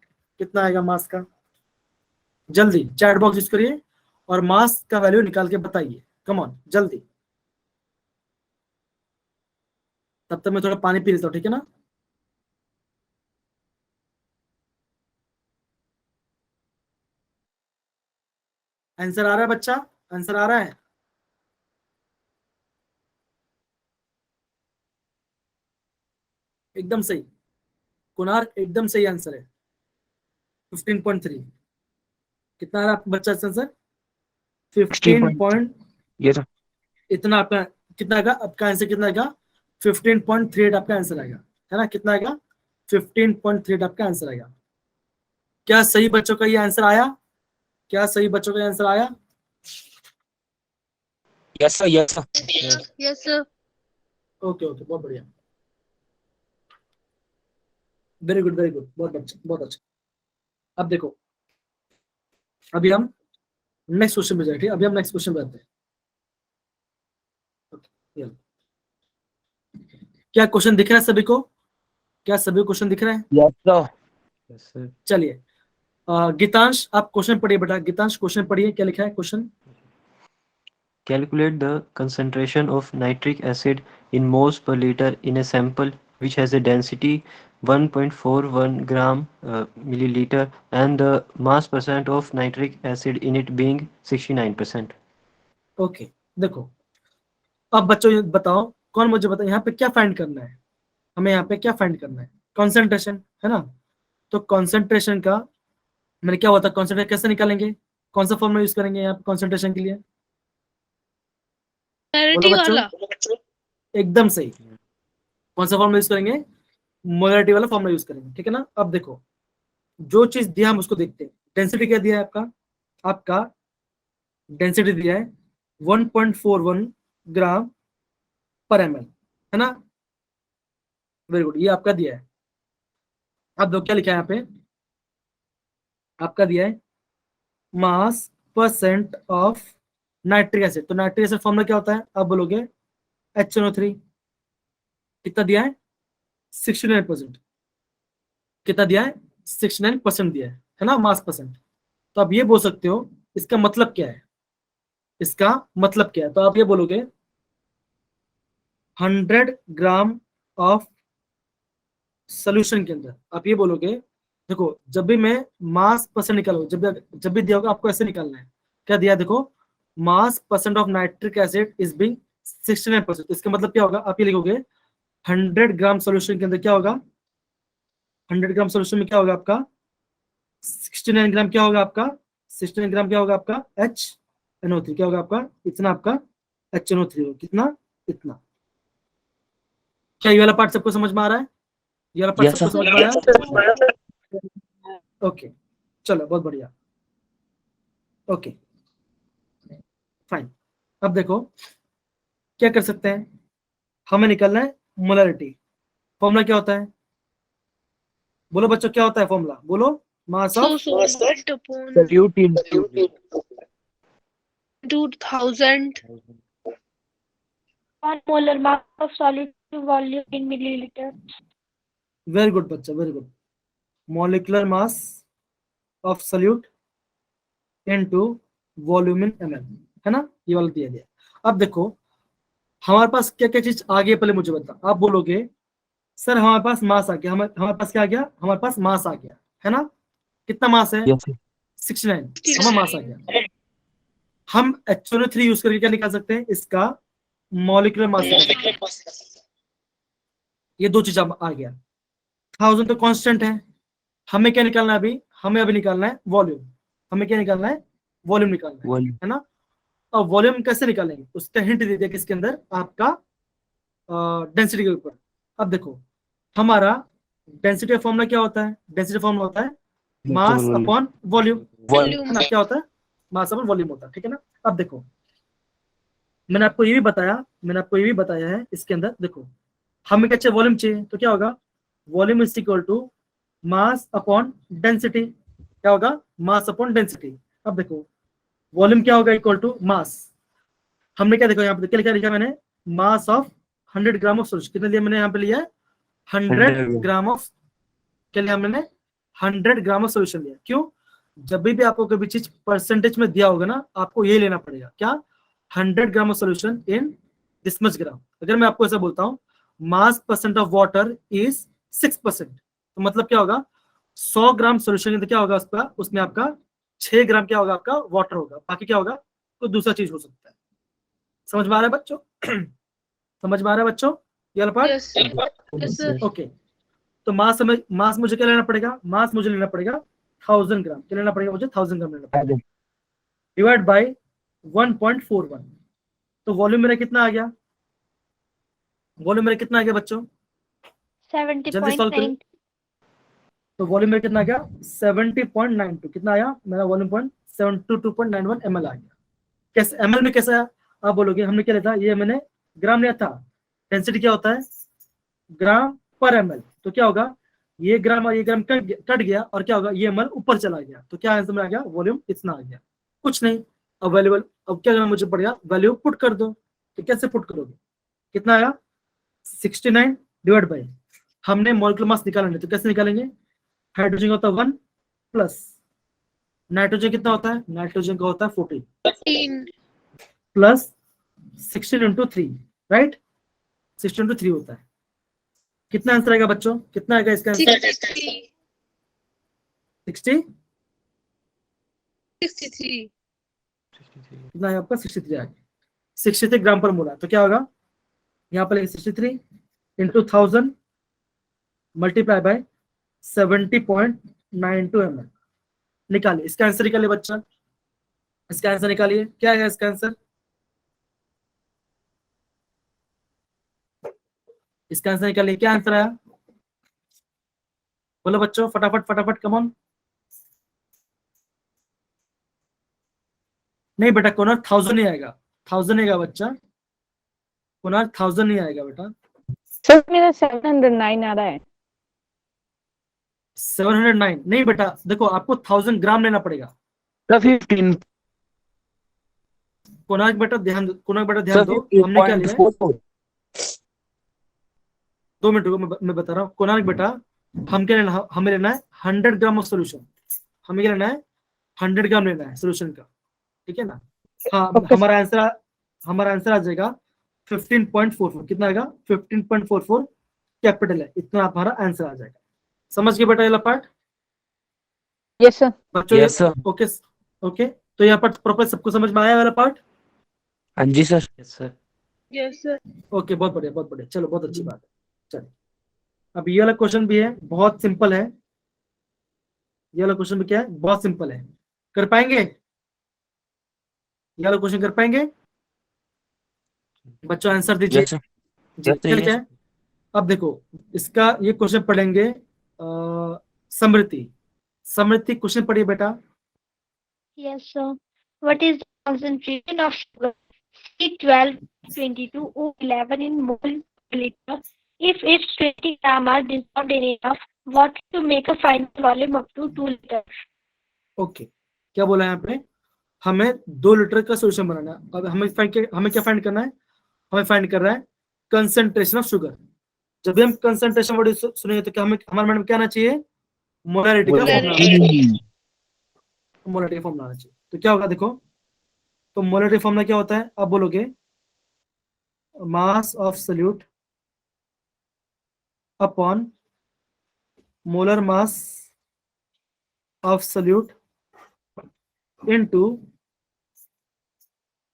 कितना आएगा मास का। जल्दी चैट बॉक्स यूज करिए और मास का वैल्यू निकाल के बताइए, कम ऑन जल्दी। तब तक मैं थोड़ा पानी पी लेता हूँ, ठीक है ना। आंसर आ रहा है बच्चा, आंसर आ रहा है। एकदम सही कुनार, एकदम सही आंसर है 15.3। कितना आ रहा है बच्चा आंसर, 15 ये तो इतना आपका कितना आएगा, आपका आंसर कितना आएगा 15.38 आपका आंसर आएगा, है ना। कितना आएगा 15.38 आपका आंसर आएगा। क्या सही बच्चों का ये आंसर आया, क्या सही बच्चों का आंसर आया। Yes sir, yes sir. Yes sir. Okay okay, बहुत बढ़िया, वेरी गुड वेरी गुड, बहुत अच्छा बहुत अच्छा। अब देखो, अभी हम नेक्स्ट क्वेश्चन पे जाएंगे, अभी हम नेक्स्ट क्वेश्चन पे आते हैं। Okay, क्या क्वेश्चन दिख रहा है सभी को, क्या सभी क्वेश्चन दिख रहे हैं। Yes sir. Yes sir. चलिए गीतांश आप क्वेश्चन पढ़िए बेटा, गीतांश क्वेश्चन पढ़िए, क्या लिखा है question. Calculate the concentration of nitric acid in moles per liter in a sample which has a density 1.41 gram milliliter and the mass percent of nitric acid in it being 69%. Okay देखो, अब बच्चों ये बताओ, कौन मुझे बताओ यहाँ पे क्या फाइंड करना है, हमें यहाँ पे क्या फाइंड करना है, कॉन्सेंट्रेशन है ना। तो कॉन्सेंट्रेशन का मैंने क्या होता है, कॉन्सेंट्रेशन कैसे निकालेंगे, कौन सा फॉर्मूला यूज करेंगे यहाँ पे कॉन्सेंट्रेशन के लिए, बोलो मोलैरिटी बच्चों। वाला। एकदम सही, कौन सा फॉर्मूला यूज करेंगे, मोलैरिटी वाला फॉर्मूला यूज करेंगे, ठीक है ना। अब देखो, जो चीज दिया हम उसको देखते हैं। डेंसिटी क्या दिया है आपका, आपका डेंसिटी दिया है 1.41 ग्राम पर ml, है ना। वेरी गुड, ये आपका दिया है। अब देखो क्या लिखा है यहाँ पे, आपका दिया है मास परसेंट ऑफ नाइट्रिक एसिड। तो नाइट्रिक एसिड फॉर्मूला क्या होता है, आप बोलोगे HNO3। कितना दिया है 69%। कितना दिया है 69% दिया है ना, मास परसेंट। तो आप ये बोल सकते हो इसका मतलब क्या है, इसका मतलब क्या है। तो आप ये बोलोगे 100 ग्राम ऑफ सोल्यूशन के अंदर, आप ये बोलोगे, देखो जब भी मैं मास परसेंट निकालू, जब भी दिया होगा आपको ऐसे निकालना है। क्या दिया, देखो मास percent of nitric acid is being 69%। इसका मतलब क्या होगा, आप ये लिखोगे 100 ग्राम सोल्यूशन के अंदर क्या होगा, 100 ग्राम सोल्यूशन में क्या होगा आपका 69 ग्राम, क्या होगा आपका 69 ग्राम, क्या होगा आपका HNO3, क्या होगा आपका इतना, आपका HNO3 होगा कितना, इतना। क्या ये वाला पार्ट सबको समझ में आ रहा है, ये वाला पार्ट Yes, सबको sir. समझ में आ रहा है। ओके चलो, बहुत बढ़िया। ओके फाइन, अब देखो क्या कर सकते हैं, हमें निकालना है मोलैरिटी। फॉर्मूला क्या होता है, बोलो बच्चों क्या होता है फॉर्मूला, बोलो। Mass of Salute into 2000 1 molar mass of solid volume in milliliter. Very good बच्चा, very good. Molecular mass of solute into volume in ml, है ना, ये वाला दिया गया। अब देखो हमारे पास क्या क्या चीज आ गई, पहले मुझे बता। आप बोलोगे सर हमारे पास मास आ गया, हमारे पास क्या आ गया, हमारे पास मास आ गया, है ना। कितना मास है, Yes, sir. 69, हमारा मास आ गया। हम HNO3 यूज करके क्या निकाल सकते हैं, इसका मॉलिक्यूलर मास। ये दो चीज आ गया। 1000 तो कांस्टेंट है, हमें क्या निकालना है अभी, हमें अभी निकालना है वॉल्यूम, हमें क्या निकालना है, वॉल्यूम निकालना वॉल्यूम है ना। और वॉल्यूम कैसे निकालेंगे, उसका हिंट दे दिया किसके अंदर, आपका डेंसिटी के ऊपर। अब देखो हमारा डेंसिटी का फॉर्मूला क्या होता है, डेंसिटी फॉर्मूला होता है मास अपॉन वॉल्यूम, वॉल्यूम है ना, क्या होता है, मास अपॉन वॉल्यूम होता है, ठीक है ना। अब देखो मैंने आपको ये भी बताया है इसके अंदर, देखो हमें क्या चाहिए, वॉल्यूम चाहिए, तो क्या होगा, volume is equal to mass upon density, क्या होगा, मास अपॉन डेंसिटी। अब देखो वॉल्यूम क्या होगा, इक्वल टू मास, हमने क्या देखो यहाँ पे क्या लिखा मैंने, mass of 100 gram of solution, कितने लिया मैंने यहाँ पे लिया है 100 ग्राम ऑफ, क्या लिया मैंने 100 ग्राम ऑफ सोल्यूशन लिया। क्यों, जब भी आपको कोई भी चीज परसेंटेज में दिया होगा ना, आपको ये लेना पड़ेगा, क्या 100 gram of solution in this much ग्राम। अगर मैं आपको ऐसा बोलता हूँ मास परसेंट ऑफ वाटर इज 6%, तो मतलब क्या होगा 100 ग्राम सोल्यूशन तो क्या होगा उसका, उसमें आपका 6 ग्राम क्या होगा, आपका वाटर होगा, बाकी क्या होगा, तो दूसरा चीज हो सकता है। समझ में आ रहा है बच्चों समझ में आ रहा है बच्चों ये वाला part, yes yes sir. Okay. तो मास मुझे क्या लेना पड़ेगा, मास मुझे लेना पड़ेगा 1000 ग्राम, क्या लेना पड़ेगा मुझे 1000 ग्राम लेना पड़ेगा, डिवाइड बाय 1.41। तो वॉल्यूम मेरा कितना आ गया, वॉल्यूम मेरा कितना आ गया बच्चों, जल्दी सॉल्व करो। तो वॉल्यूम मेरा कितना आ गया 70.92, कितना आया मेरा वॉल्यूम पॉइंट 72.91 ml आ गया। कैसे ml में कैसा आया, आप बोलोगे हमने क्या लिया था, ये मैंने ग्राम लिया था, डेंसिटी क्या होता है ग्राम पर ml, तो क्या होगा ये ग्राम और ये ग्राम कट गया और क्या होगा ये ml ऊपर चला गया, तो क्या आंसर में आ गया, वॉल्यूम इतना आ गया, कुछ नहीं। अवेलेबल अब क्या करना मुझे पड़ेगा, वैल्यू पुट कर दो, तो कैसे पुट करोगे, कितना आया 69 डिवाइड बाय, हमने मॉलिक्यूलर मास निकालना है, तो कैसे निकालेंगे, हाइड्रोजन का होता है 1 प्लस नाइट्रोजन कितना होता है, नाइट्रोजन का होता है 14 प्लस 16 इंटू 3, राइट 16 इंटू 3 होता है, कितना आंसर आएगा बच्चों, कितना आएगा इसका आंसर 60 63 कितना है आपका 63 आ गया, 63 ग्राम पर मोल, तो क्या होगा यहाँ पर 63 इंटू 1000 मल्टीप्लाई बाय 70.92 ml, निकालिए इसका आंसर, निकालिए बच्चा इसका आंसर निकालिए, क्या है इसका आंसर, इसका आंसर निकालिए, क्या आंसर आया, बोलो बच्चों फटाफट फटाफट, कम ऑन। नहीं बेटा कोनार 1000 नहीं आएगा, 1000 नहीं आएगा बच्चा, कोनार 1000 नहीं आएगा बेटा, सर मेरा 709 आ रहा है। 709 नहीं बेटा, देखो आपको 1000 ग्राम लेना पड़ेगा। 15 कोनार्क बेटा ध्यान दो, हमने क्या लिया है, 2 मिनट रुको मैं बता रहा हूँ। कोनार्क बेटा हम क्या लेना, हमें लेना है 100 ग्राम ऑफ सोल्यूशन, हमें क्या लेना है 100 ग्राम लेना है सोल्यूशन का, ठीक है ना। हाँ हमारा आंसर आ जाएगा 15.44, कितना आएगा 15.44 कैपिटल है, इतना हमारा आंसर आ जाएगा। समझ गए बेटा ये पार्ट यस सर। बच्चों, यस सर। ओके ओके, तो यहाँ पर प्रॉपर सबको समझ में आया वाला पार्ट, हाँ जी sir. Yes sir. Yes sir. Okay बहुत बढ़िया, चलो बहुत अच्छी बात है। चलो अब ये वाला क्वेश्चन भी है, बहुत सिंपल है, ये वाला क्वेश्चन भी क्या है, बहुत सिंपल है, कर पाएंगे ये वाला क्वेश्चन, कर पाएंगे बच्चों, आंसर दीजिए यस सर। जी, क्या है। अब देखो इसका ये क्वेश्चन पढ़ेंगे, समृद्धि क्वेश्चन पढ़िए बेटा। Yes, sir. What is the concentration of sugar C1222O11 in mole per liter? If its 20 gram are dissolved in enough water to make a final volume up to 2 liters. Okay क्या बोला है यहाँ पे, हमें 2 litre का solution बनाना है। अब हमें क्या फाइंड करना है, हमें फाइंड कर रहा है कंसंट्रेशन ऑफ शुगर। जब भी हम कंसंट्रेशन वर्ड सुनेंगे तो क्या हमें हमारे माइंड में क्या आना चाहिए, मोलारिटी का फॉर्मूला आना चाहिए। तो क्या होगा देखो, तो मोलारिटी फॉर्मूला क्या होता है, आप बोलोगे मास of solute upon molar mass of solute into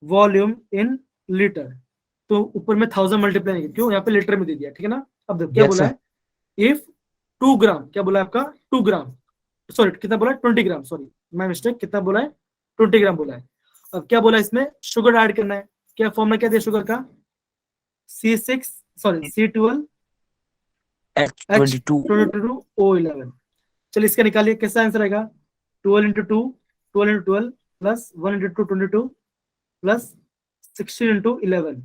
volume in litre. तो ऊपर में 1000 मल्टीप्लाई नहीं, क्यों यहाँ पे लीटर में दे दिया, ठीक है ना। अब देखो क्या बोला है, इफ 2 ग्राम, क्या बोला आपका 2 ग्राम, सॉरी कितना बोला 20 ग्राम, सॉरी मैं मिस्टेक, कितना बोला है 20 ग्राम बोला है। अब क्या बोला इसमें शुगर ऐड करना है, क्या फॉर्मूला क्या दिया शुगर का C12 H22O11। चलिए इसका निकालिए, कैसा आंसर आएगा 12 into 2 12 into 12 plus 1 into 2 22 plus 16 into 11,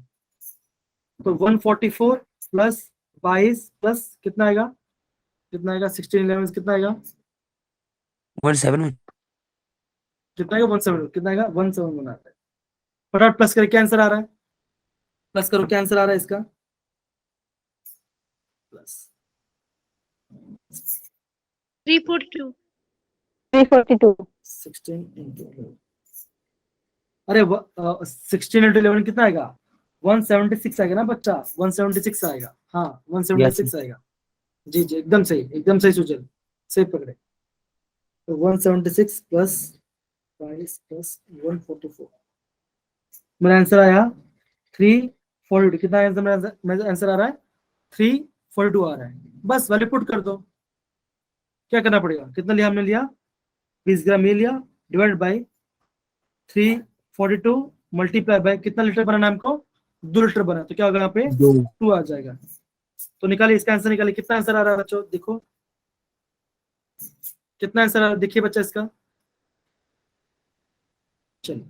तो 144 प्लस 22 प्लस कितना आएगा 16 11 कितना आएगा 171 कितना आएगा 17, कितना आएगा 171 आता है। फटाफट प्लस करके क्या आंसर आ रहा है, प्लस करो क्या आंसर आ रहा है इसका, प्लस 342 342 16 into 11, अरे 16 into 11 कितना आएगा 176 आएगा ना बच्चा, 176 आएगा, हाँ 176 आएगा, जी जी एकदम सही सुजल, सही पकड़े। तो 176 प्लस 22 प्लस 144, मेरा आंसर आया 342, कितना आंसर मेरा आंसर आ रहा है 342 आ रहा है। बस वैल्यू पुट कर दो, क्या करना पड़ेगा, कितना लिया हमने लिया 20 ग्राम ये लिया, डिवाइड बाई 342 मल्टीप्लाई बाय कितना लीटर बनाना है हमको 2 लीटर बना, तो क्या होगा यहाँ पे 2 आ जाएगा। तो निकालिए इसका आंसर, निकालिए कितना आंसर आ रहा है बच्चों, देखो कितना आंसर आ रहा है, देखिए बच्चा इसका, चलिए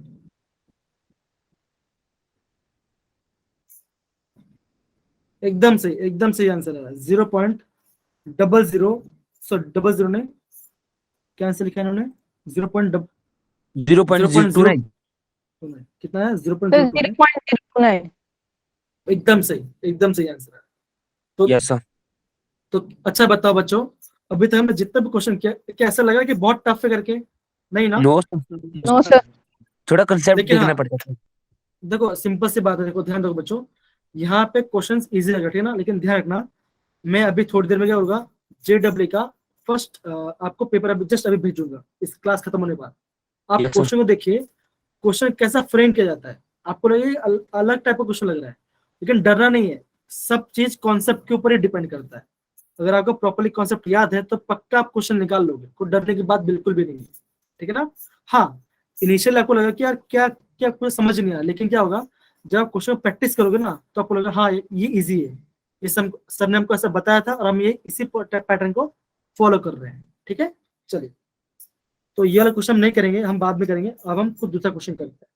एकदम सही आंसर आ रहा है 0.00, सो 00 ने क्या आंसर लिखा है इन्होंने 0.0, 0.029 कितना है 0.029, 0.09 एकदम सही आंसर है। तो यस सर तो अच्छा बताओ बच्चों, अभी तक हमने जितना भी क्वेश्चन किया, क्या ऐसा लगा कि बहुत टफ है करके, नहीं ना? नो नो सर थोड़ा कंसेप्ट लेकिन देखना हाँ, पड़ता है। देखो सिंपल सी बात है, देखो ध्यान रखो बच्चों, यहाँ पे क्वेश्चंस इजी लग रहे हैं ना, लेकिन ध्यान रखना मैं अभी थोड़ी देर में क्या होगा JEE का फर्स्ट आपको पेपर अभी जस्ट अभी भेजूंगा इस क्लास खत्म होने के बाद। आप Yes, sir. क्वेश्चन को देखिए, क्वेश्चन कैसा फ्रेम किया जाता है, आपको लगे अलग टाइप का क्वेश्चन लग रहा है, लेकिन डरना नहीं है, सब चीज कॉन्सेप्ट के ऊपर ही डिपेंड करता है। अगर आपको प्रॉपर्ली कॉन्सेप्ट याद है तो पक्का आप क्वेश्चन निकाल लोगे, कोई डरने की बात बिल्कुल भी नहीं है, ठीक है ना? हाँ इनिशियल आपको लगा कि यार क्या क्या कुछ समझ नहीं आया, लेकिन क्या होगा जब आप क्वेश्चन प्रैक्टिस करोगे ना तो आपको लगा हाँ ये इजी है, ये सर ने हमको ऐसा बताया था और हम ये इसी पैटर्न को फॉलो कर रहे हैं, ठीक है। चलिए तो ये वाला क्वेश्चन नहीं करेंगे, हम बाद में करेंगे, अब हम खुद दूसरा क्वेश्चन करते हैं।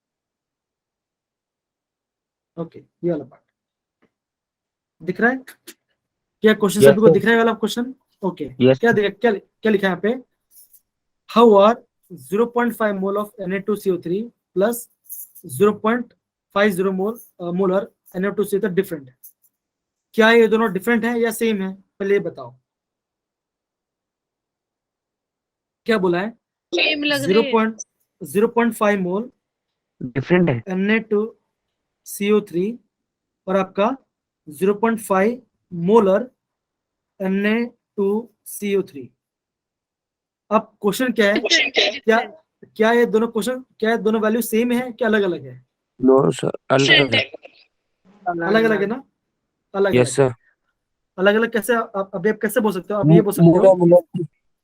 ओके ये वाला पार्ट दिख रहा है क्या, क्वेश्चन Yes, सभी को sir. दिख रहा है वाला क्वेश्चन? ओके Yes, क्या क्या लिखा है यहाँ पे, how are 0.5 mole of Na2CO3 plus 0.50 molar Na2CO3 different है, क्या ये दोनों डिफरेंट है या सेम है, पहले ये बताओ। क्या बोला है सेम लग रही है 0.5 मोल डिफरेंट है Na2CO3 और आपका 0.5 मोलर Na2CO3। अब क्वेश्चन क्या है, क्या ये दोनों क्वेश्चन, क्या ये दोनों वैल्यू सेम है क्या अलग अलग है? नो सर अलग है अलग अलग है ना, अलग यस सर अलग अलग कैसे, अभी आप कैसे बोल सकते हो, आप ये बोल सकते हो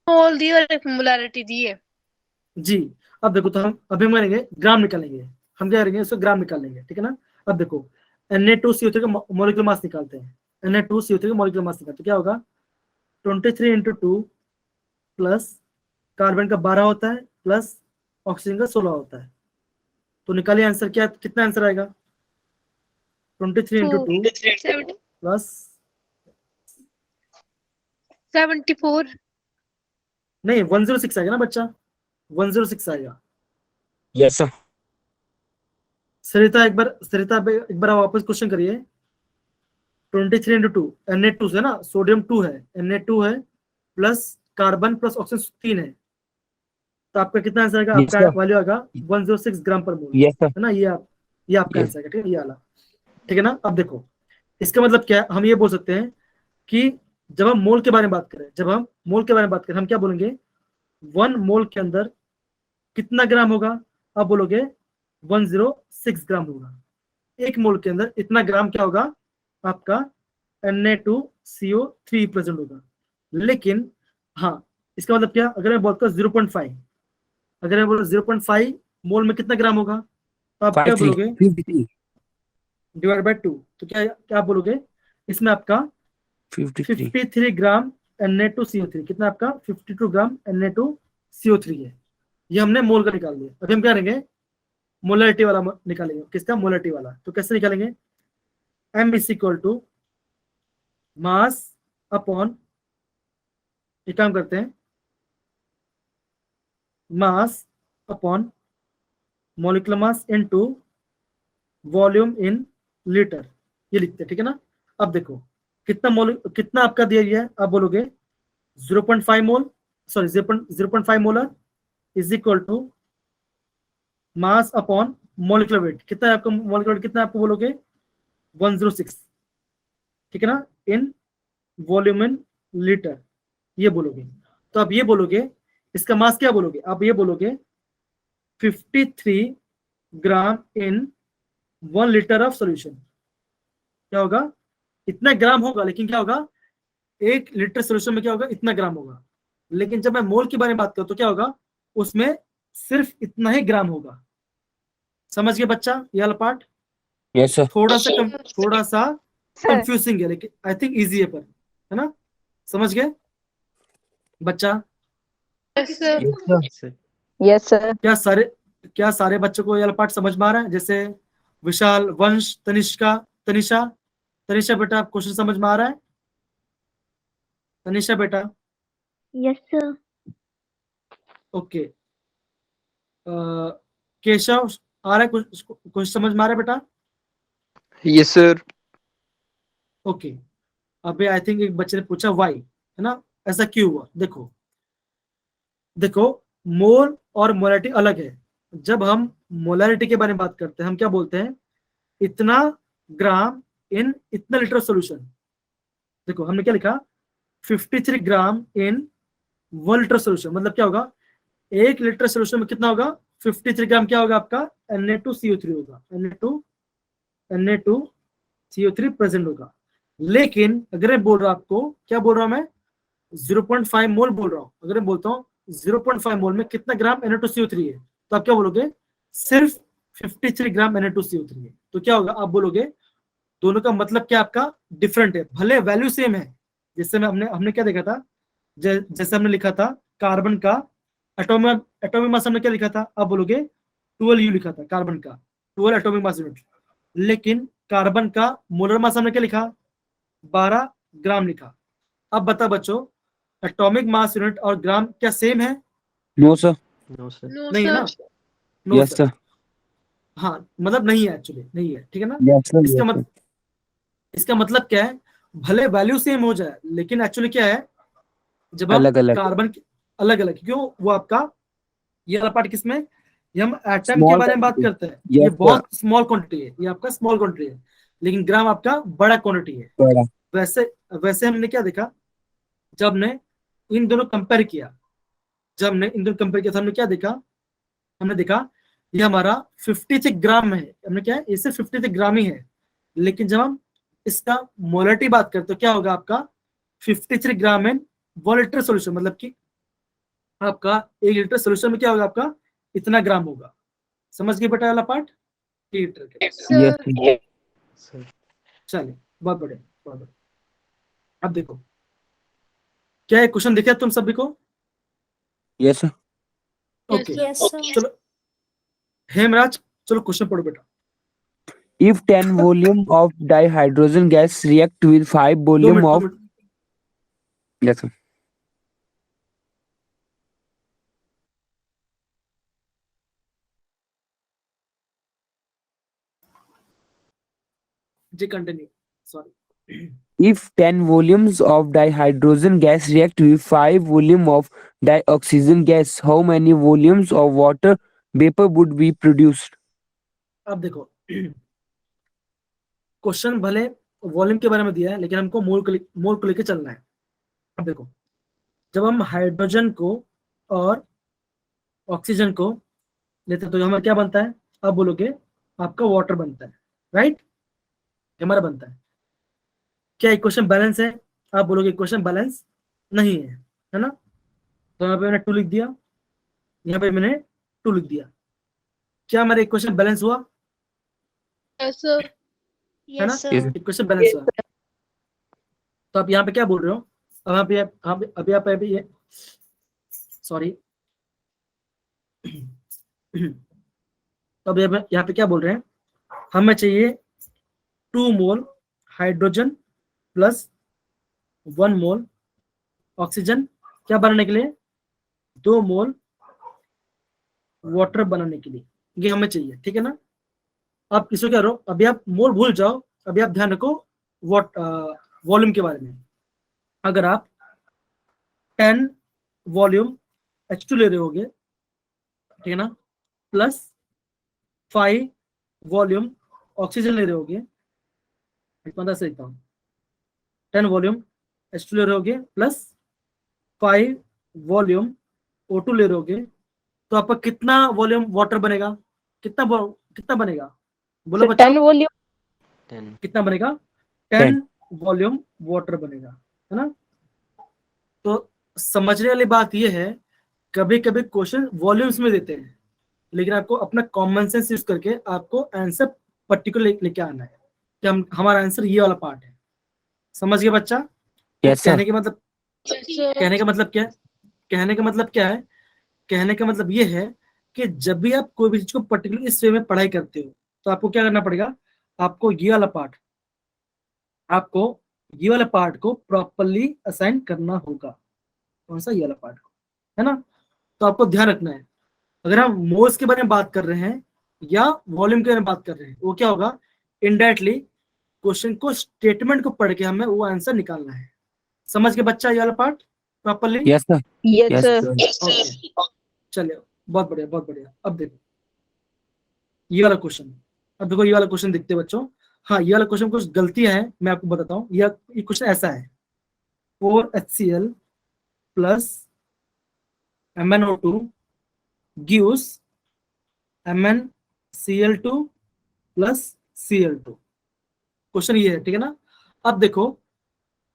मोल दी और एक मोलारिटी दी है। जी। अब देखो तो हम अभी हम करेंगे ग्राम निकालेंगे, हम क्या करेंगे उसको ग्राम निकालेंगे, ठीक है ना। अब देखो Na2CO3 का मॉलिक्यूलर मास निकालते हैं, Na2CO3 का मॉलिक्यूलर मास निकालते हैं, क्या होगा 23 into 2 प्लस कार्बन का 12 होता है प्लस ऑक्सीजन का 16 होता है, तो निकालिए आंसर, क्या कितना आंसर आएगा 23 into 2 प्लस 74 नहीं 106 आएगा ना बच्चा, 106 आएगा। यस सर सरिता एक बार आप वापस क्वेश्चन करिए, 23 into 2 Na2 है ना, सोडियम 2 है, Na2 है प्लस कार्बन प्लस ऑक्सीजन 3 है, तो आपका कितना आंसर आएगा, Yes, आपका sir. वैल्यू आएगा 106 ग्राम पर मोल, यस सर है ना। ये आपका Yes. आंसर आएगा, ठीक है, ये वाला, ठीक है ना। अब देखो इसका मतलब क्या है, हम ये बोल सकते हैं कि जब हम मोल के बारे में बात करें, हम क्या बोलेंगे 1 मोल के अंदर कितना ग्राम होगा, आप बोलोगे 106 ग्राम होगा, 1 मोल के अंदर इतना ग्राम क्या होगा आपका Na2CO3 प्रेजेंट होगा, लेकिन हाँ, इसका मतलब क्या, अगर मैं बोलता हूँ 0.5, अगर मैं बोलूँ 0.5 मोल में कितना ग्राम होगा, तो आप क्या बोलोगे, 53 डिवाइड बाय 2, तो क्या क्या आप बोलोगे, इसमें आपका 53 ग्राम Na2CO3, कितना आपका 52 ग्राम Na2CO3 है। ये हमने मोल का निकाल दिया। अभी हम क्या करेंगे, मोलरिटी वाला निकालेंगे। किसका, मोलरिटी वाला। तो कैसे निकालेंगे, M is equal to mass upon, एक काम करते हैं, mass upon molecular mass into volume in litre, ये लिखते हैं, ठीक है ना। अब देखो कितना आपका दिया गया है, आप बोलोगे 0.5 mole, sorry 0.5 molar is equal to mass upon molecular weight, कितना है आपका मॉलिक्यूलर वेट, कितना आपको बोलोगे 106, ठीक है ना, इन वॉल्यूम इन लीटर, ये बोलोगे। तो आप ये बोलोगे, इसका मास क्या बोलोगे, आप ये बोलोगे 53 ग्राम इन 1 लीटर ऑफ सॉल्यूशन। क्या होगा, इतना ग्राम होगा, लेकिन क्या होगा, 1 लीटर सॉल्यूशन में क्या होगा, इतना ग्राम होगा। लेकिन जब मैं मोल के बारे में बात करूं तो क्या होगा, उसमें सिर्फ इतना ही ग्राम होगा। समझ गए बच्चा ये वाला पार्ट? यस सर थोड़ा सा कंफ्यूजिंग है, लेकिन आई थिंक इजी है, पर है ना, समझ गए बच्चा? Yes sir. Yes sir. क्या सारे बच्चों को ये वाला पार्ट समझ में आ रहा है? जैसे विशाल, वंश, तनिषा बेटा, आप क्वेश्चन समझ में आ रहा है? तनिषा बेटा, यस सर। ओके। केशव, आ रहा है कुछ समझ में आ रहा है बेटा? Yes sir. ओके। अभी आई थिंक एक बच्चे ने पूछा वाई, है ना, ऐसा क्यों हुआ? देखो मोल और मोलरिटी अलग है। जब हम मोलरिटी के बारे में बात करते हैं, हम क्या बोलते हैं, इतना ग्राम इन इतना लीटर सॉल्यूशन। देखो हमने क्या लिखा, 53 ग्राम इन 1 लीटर सॉल्यूशन, मतलब क्या होगा, 1 लीटर सॉल्यूशन में कितना होगा, 53 ग्राम क्या होगा आपका, Na2CO3 होगा, Na2CO3 प्रेजेंट होगा। लेकिन अगर मैं बोल रहा हूं आपको, क्या बोल रहा हूं मैं, 0.5 मोल बोल रहा हूं। अगर मैं बोलता हूँ 0.5 मोल में कितना ग्राम Na2CO3 है, तो आप क्या बोलोगे, सिर्फ 53 ग्राम Na2CO3 है। तो क्या होगा, आप बोलोगे दोनों का मतलब क्या आपका डिफरेंट है, भले वैल्यू सेम है। जैसे में हमने क्या देखा था, जैसे हमने लिखा था कार्बन का एटॉमिक मास, हमने क्या लिखा था, आप बोलोगे 12U लिखा था कार्बन का, 12 एटॉमिक मास यूनिट। लेकिन कार्बन का मोलर मास हमने क्या लिखा, 12 ग्राम लिखा। अब बता बच्चों, एटॉमिक मास यूनिट और ग्राम क्या सेम है? नो सर नो सर नहीं है ना, sir. No yes sir, sir हाँ, मतलब नहीं है, एक्चुअली नहीं है, ठीक है ना। यस सर इसका मतलब क्या है, भले वैल्यू सेम हो जाए, लेकिन एक्चुअली क्या है, जब हम अलग-अलग। कार्बन अलग अलग, क्यों, वो आपका ये वाला पार्ट किसमें, ये हम एटम के Small बारे में बात quantity. करते हैं, Yes, ये sir. बहुत स्मॉल क्वांटिटी है, ये आपका स्मॉल क्वांटिटी है, लेकिन ग्राम आपका बड़ा क्वांटिटी है। बड़ा वैसे हमने क्या देखा, जब ने इन दोनों कंपेयर किया, तो हमने क्या देखा, हमने देखा ये हमारा 53 ग्राम है, हमने क्या है, इसे 53 ग्राम ही है। लेकिन जब हम इसका मोलरिटी बात करते तो क्या होगा आपका, 53 ग्राम इन 1 लीटर सोल्यूशन, मतलब कि आपका 1 लीटर सोल्यूशन में क्या होगा आपका, इतना ग्राम होगा। समझ गए बेटा वाला पार्ट, लीटर के। यस सर सर चलिए, बहुत बढ़िया, बहुत बढ़िया। अब देखो, क्या ये क्वेश्चन दिखे तुम सभी को? यस सर ओके, चलो हेमराज, चलो क्वेश्चन पढ़ो बेटा। if 10 volume of dihydrogen gas react with 5 दो volume मिनट, of yes sir जी continue, sorry. if 10 volumes of dihydrogen gas react with 5 volume of dioxygen gas how many volumes of water vapor would be produced अब देखो, question भले volume के बारे में दिया है, लेकिन हमको मोल को लेके चलना है। अब देखो, जब हम हाइड्रोजन को और ऑक्सीजन को लेते हैं तो हमारा क्या बनता है, अब बोलोगे आपका वाटर बनता है, राइट, हमारा बनता है। क्या इक्वेशन बैलेंस है? आप बोलोगे इक्वेशन बैलेंस नहीं है ना? तो यहाँ पे मैंने 2 लिख दिया, यहाँ पे मैंने 2 लिख दिया। क्या मेरा इक्वेशन बैलेंस हुआ? ऐसा है ना? Yes, sir. इक्वेशन बैलेंस हुआ। तो आप यहाँ पे क्या बोल रहे हो? अब यहाँ पे अभी आप ये सॉरी तो अब यहाँ पे क्या बोल रहे हैं? हमें चाहिए 2 मोल हाइड्रोजन प्लस 1 मोल ऑक्सीजन, क्या बनाने के लिए? 2 मोल वाटर बनाने के लिए, ये हमें चाहिए, ठीक है ना? आप इसको क्या करो, अभी आप मोल भूल जाओ, अभी आप ध्यान रखो वॉल्यूम के बारे में। अगर आप 10 वॉल्यूम H2 ले रहे होगे, ठीक है ना, प्लस 5 वॉल्यूम ऑक्सीजन ले रहे होगे, 10 वॉल्यूम H2 ले रहे होगे प्लस 5 वॉल्यूम O2 ले रहे होगे, तो आपका कितना वॉल्यूम वाटर बनेगा? कितना बनेगा? बोलो बच्चों, 10 वॉल्यूम 10. कितना बनेगा? 10 वॉल्यूम वाटर बनेगा, है ना? तो समझने वाली बात यह है, कभी कभी क्वेश्चन वॉल्यूम्स में देते हैं, लेकिन आपको अपना कॉमन सेंस यूज करके आपको आंसर पर्टिकुलर लेके आना है कि हमारा आंसर ये वाला पार्ट है। समझ गए बच्चा? Yes, sir. कहने का मतलब क्या है? कहने का मतलब क्या है? कहने का मतलब ये है कि जब भी आप कोई भी चीज को पर्टिकुलर इस वे में पढ़ाई करते हो, तो आपको क्या करना पड़ेगा? आपको ये वाला पार्ट को प्रॉपरली असाइन करना होगा। कौन सा? ये वाला पार्ट को, है ना? तो आपको ध्यान रखना है, अगर हम मोल्स के बारे में बात कर रहे हैं या वॉल्यूम के बारे में बात कर रहे हैं, वो क्या होगा? इनडायरेक्टली क्वेश्चन को, स्टेटमेंट को पढ़ के हमें वो आंसर निकालना है। समझ के बच्चा ये वाला part properly? Yes, sir. Yes Yes, sir. sir. चलिए, बहुत बढ़िया बहुत बढ़िया। अब देखो ये वाला क्वेश्चन, अब देखो ये वाला क्वेश्चन देखते हैं बच्चों। हाँ, ये वाला क्वेश्चन कुछ गलतियां हैं, मैं आपको बताता हूँ। ये क्वेश्चन ऐसा है, 4HCl plus MnO2 gives MnCl2 plus Cl2। Question ये है, ठीक है ना? अब देखो,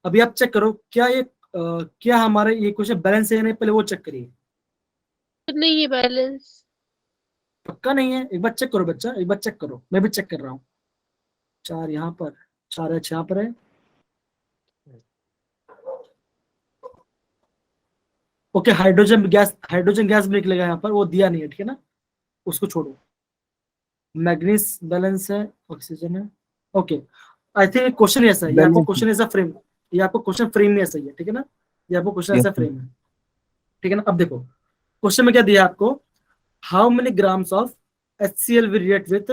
अभी आप चेक करो क्या हमारे ये क्वेश्चन बैलेंस है या नहीं, पहले वो चेक करिए। नहीं है बैलेंस। पक्का नहीं है? एक बार चेक करो बच्चा, एक बार चेक करो, मैं भी चेक कर रहा हूँ। 4 यहाँ पर, 4H यहाँ पर है। ओके, हाइड्रोजन गैस भी निकलेगा यहाँ पर, वो दिया नहीं है, ठीक है ना, उसको छोड़ो। मैग्नीज बैलेंस है, ऑक्सीजन है। ओके, आई थिंक क्वेश्चन ऐसा है, ये आपको क्वेश्चन ऐसा फ्रेम, ये आपको क्वेश्चन फ्रेम में ऐसा ही है, ठीक है ना? ये आपको क्वेश्चन ऐसा फ्रेम है, ठीक है ना? अब देखो क्वेश्चन में क्या दिया आपको, how many grams of HCl will react with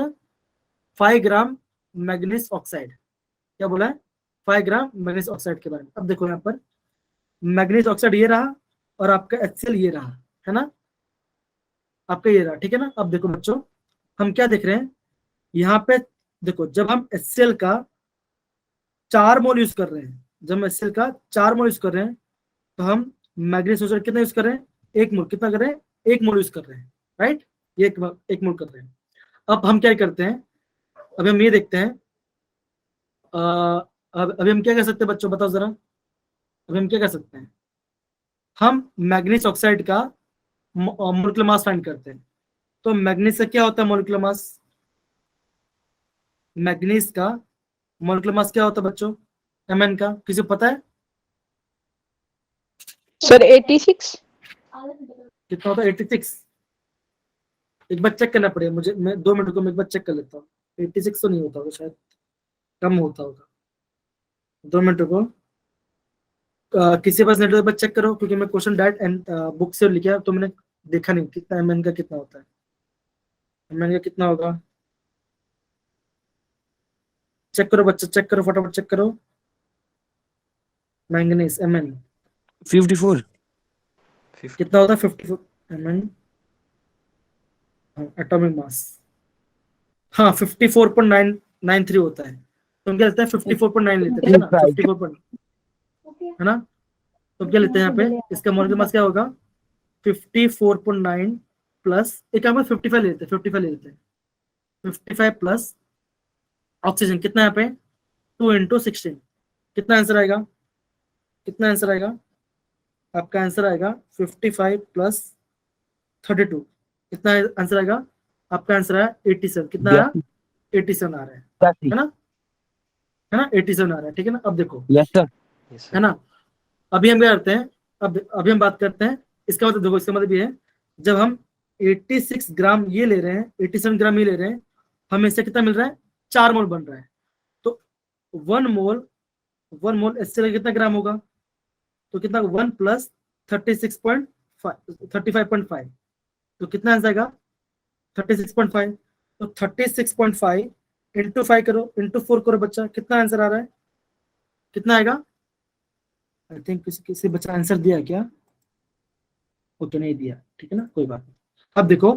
5 gram manganese oxide. क्या बोला है? 5 ग्राम मैग्नीज ऑक्साइड के बारे में। अब देखो यहाँ पर मैग्नीज ऑक्साइड ये रहा और आपका HCl ये रहा, है ना? आपका ये रहा, ठीक है ना? अब देखो बच्चों, हम क्या देख रहे हैं यहाँ पे? देखो, जब हम HCl का 4 मोल यूज कर रहे हैं, जब हम HCl का 4 मोल यूज कर रहे हैं, तो हम मैग्नीज ऑक्साइड कितना यूज कर रहे हैं? 1 मोल। कितना कर रहे हैं? 1 मोल यूज कर रहे हैं, राइट? ये 1 मोल कर रहे हैं। अब हम क्या करते हैं, अभी हम ये देखते हैं, अभी हम क्या कर सकते हैं बच्चों, बताओ जरा। अभी हम क्या कर सकते हैं? हम मैग्नीज ऑक्साइड का मोलिकुलर मास फाइंड करते हैं। तो मैग्नीज का क्या होता है मोलिकुलर मास? मैग्नीज का मोलिकुलर मास क्या होता है बच्चों? Mn का किसी को पता है? सर 86। कितना होता है? 86। एक बार चेक करना पड़ेगा मुझे, मैं 2 मिनट को मैं एक बार चेक कर लेता हूँ। 86 तो नहीं होता होगा, शायद कम होता होगा। 2 मिनट को किसी पास नेट पर चेक करो, क्योंकि मैं क्वेश्चन डायरेक्ट बुक से लिखा है, तो मैंने देखा नहीं कितना Mn का कितना होता है। Mn का कितना होगा? चेक करो बच्चा, चेक करो, फटाफट चेक करो। Manganese Mn 54. कितना होता है? 54 Mn एटॉमिक मास। हाँ, 54.993 होता है। तुम क्या लेते हैं? 54.9 लेते हैं ना? 54. है ना? तो क्या लेते हैं यहाँ पे? इसका मोलिकुलर मास क्या होगा? 54.9 प्लस एक 55 लेते हैं, 55 ले लेते हैं। 55 प्लस ऑक्सीजन कितना यहाँ पे? 2 × 16। कितना आंसर आएगा? कितना आंसर आएगा? आपका आंसर आएगा 55 प्लस 32, कितना आंसर आएगा? आपका आंसर है 87। कितना आया? 87 आ रहा है ना? 87 आ रहा है, ठीक है ना? अब देखो, यस सर। Yes, है sir. ना? अभी हम क्या करते हैं, अभी हम बात करते हैं, इसका मतलब देखो, इसका मतलब ये है, जब हम 86 ग्राम ये ले रहे हैं, 87 ग्राम ये ले रहे हैं, हमें इससे कितना मिल रहा है? 4 मोल बन रहा है। तो 1 मोल HCl कितना ग्राम होगा? तो कितना? 1 प्लस 35.5, तो कितना आंसर आएगा? 36.5। तो 36.5 इंटू 5 करो, इंटू 4 करो बच्चा, कितना आंसर आ रहा है? कितना आएगा? आई थिंक किसी बच्चा आंसर दिया क्या? ओके, नहीं दिया, ठीक है ना, कोई बात नहीं। अब देखो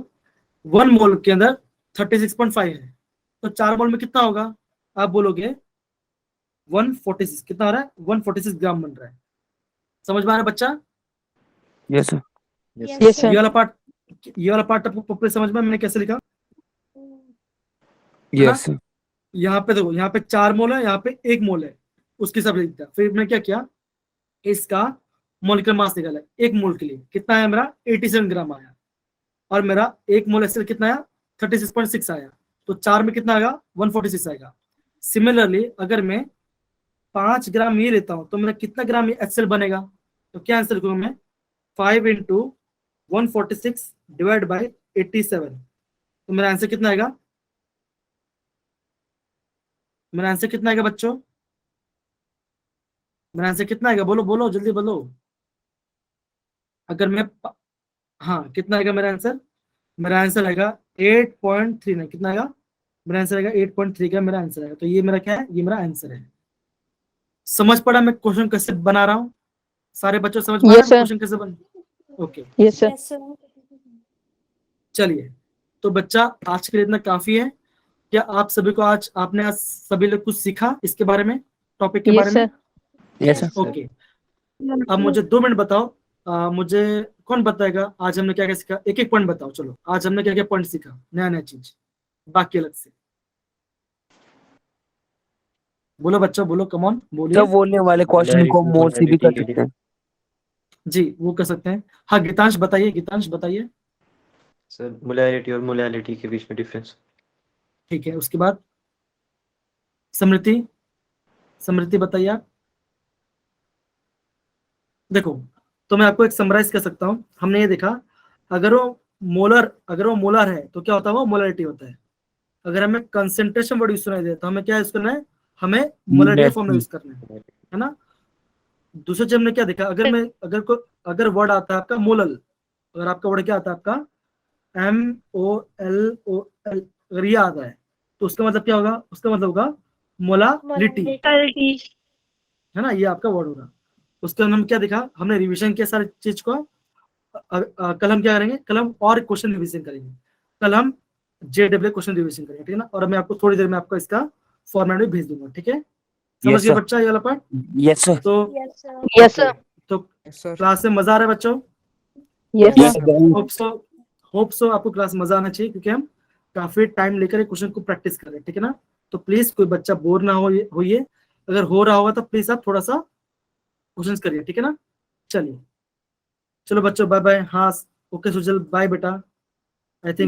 1 मोल के अंदर 36.5 है, तो 4 मोल में कितना होगा? आप बोलोगे 146। कितना आ रहा है? 146 ग्राम बन रहा है। समझ में आ रहा है बच्चा? Yes sir. Yes, Yes, sir. sir. ये वाला पार्ट आपको प्रॉपर समझ में, मैंने कैसे लिखा? Yes sir. यहाँ पे देखो, यहाँ पे 4 मोल है, यहाँ पे 1 मोल है, उसके हिसाब से लिखता है। फिर मैंने क्या किया, इसका मोलिकुलर मास निकाला। 1 मोल के लिए कितना आया मेरा? 87 ग्राम आया, और मेरा 1 मोल HCl कितना आया? 36.6 आया। तो 4 में कितना आएगा? 146 आएगा। सिमिलरली अगर मैं 5 ग्राम ये लेता हूं, तो मेरा कितना ग्राम HCl बनेगा? तो क्या आंसर लिखूंगा मैं? 5 इंटू 146 डिवाइड बाई 87। तो मेरा आंसर कितना आएगा? मेरा आंसर कितना आएगा बच्चों? मेरा आंसर कितना आएगा? बोलो बोलो, जल्दी बोलो। अगर मैं हाँ, कितना आएगा मेरा आंसर? मेरा आंसर आएगा 8.39। कितना आएगा? मेरा आंसर आएगा 8.3 का मेरा आंसर आएगा। तो ये मेरा क्या है? ये मेरा आंसर है। समझ पड़ा मैं क्वेश्चन कैसे बना रहा हूँ? सारे बच्चों समझ पा रहे Yes, हैं sir. क्वेश्चन कैसे बन? Okay, Yes, sir. चलिए। तो बच्चा आज के लिए इतना काफी है। क्या आप सभी को आपने आज सभी लोग कुछ सीखा इसके बारे में, टॉपिक के Yes, बारे में? sir. Yes sir. ओके, अब मुझे 2 मिनट बताओ, मुझे कौन बताएगा आज हमने क्या क्या सीखा? एक एक पॉइंट बताओ। चलो, आज हमने क्या क्या पॉइंट सीखा, नया नया चीज, बाकी अलग से बोलो बच्चों, बोलो, कम ऑन, बोलिए। तो बोलने वाले क्वेश्चन को Molarity, मोर से भी कर molarity के सकते हैं। जी, वो कर सकते हैं। हाँ, गीतांश बताइए, गीतांश बताइए। सर मोलैरिटी और मोलैलिटी के बीच में डिफरेंस। ठीक है, उसके बाद समृद्धि, समृद्धि बताइए आप। देखो, तो मैं आपको एक समराइज कर सकता हूँ। हमने ये देखा, अगर वो मोलर है तो क्या होता है? वो मोलरिटी होता है। अगर हमें कंसेंट्रेशन वर्ड यूज सुनाई दे तो हमें क्या यूज करना है? हमें मोलरिटी फॉर्म यूज करना है ना? दूसरे चीज हमने क्या देखा, अगर वर्ड आता है आपका मोलल, अगर आपका वर्ड क्या आता है आपका MOLOL, अगर ये आता है तो उसका मतलब क्या होगा? उसका मतलब होगा मोलालिटी, है ना? ये आपका वर्ड होगा। उसके अंदर हम क्या देखा? हमने रिवीजन किया सारी चीज को। कल हम क्या करेंगे? कल हम और क्वेश्चन रिवीजन करेंगे। कल हम JW क्वेश्चन रिवीजन करेंगे, ठीक है ना? और मैं आपको थोड़ी देर में आपको इसका फॉर्मेट भी भेज दूंगा, ठीक है? समझ यस गए सर। बच्चा ये वाला पार्ट? Yes sir. तो Yes, sir. तो क्लास में मजा आ रहा है बच्चों? Yes, yes sir. Sir. Hope so आपको क्लास मजा आना चाहिए, क्योंकि हम काफी टाइम लेकर क्वेश्चन को प्रैक्टिस कर रहे हैं, ठीक है ना? तो प्लीज कोई बच्चा बोर ना होइए। अगर हो रहा होगा तो प्लीज आप थोड़ा सा क्वेश्चन करिए, ठीक है ना? चलिए, चलो बच्चों, बाय बाय। हाँ, ओके सुजल, बाय बेटा। I think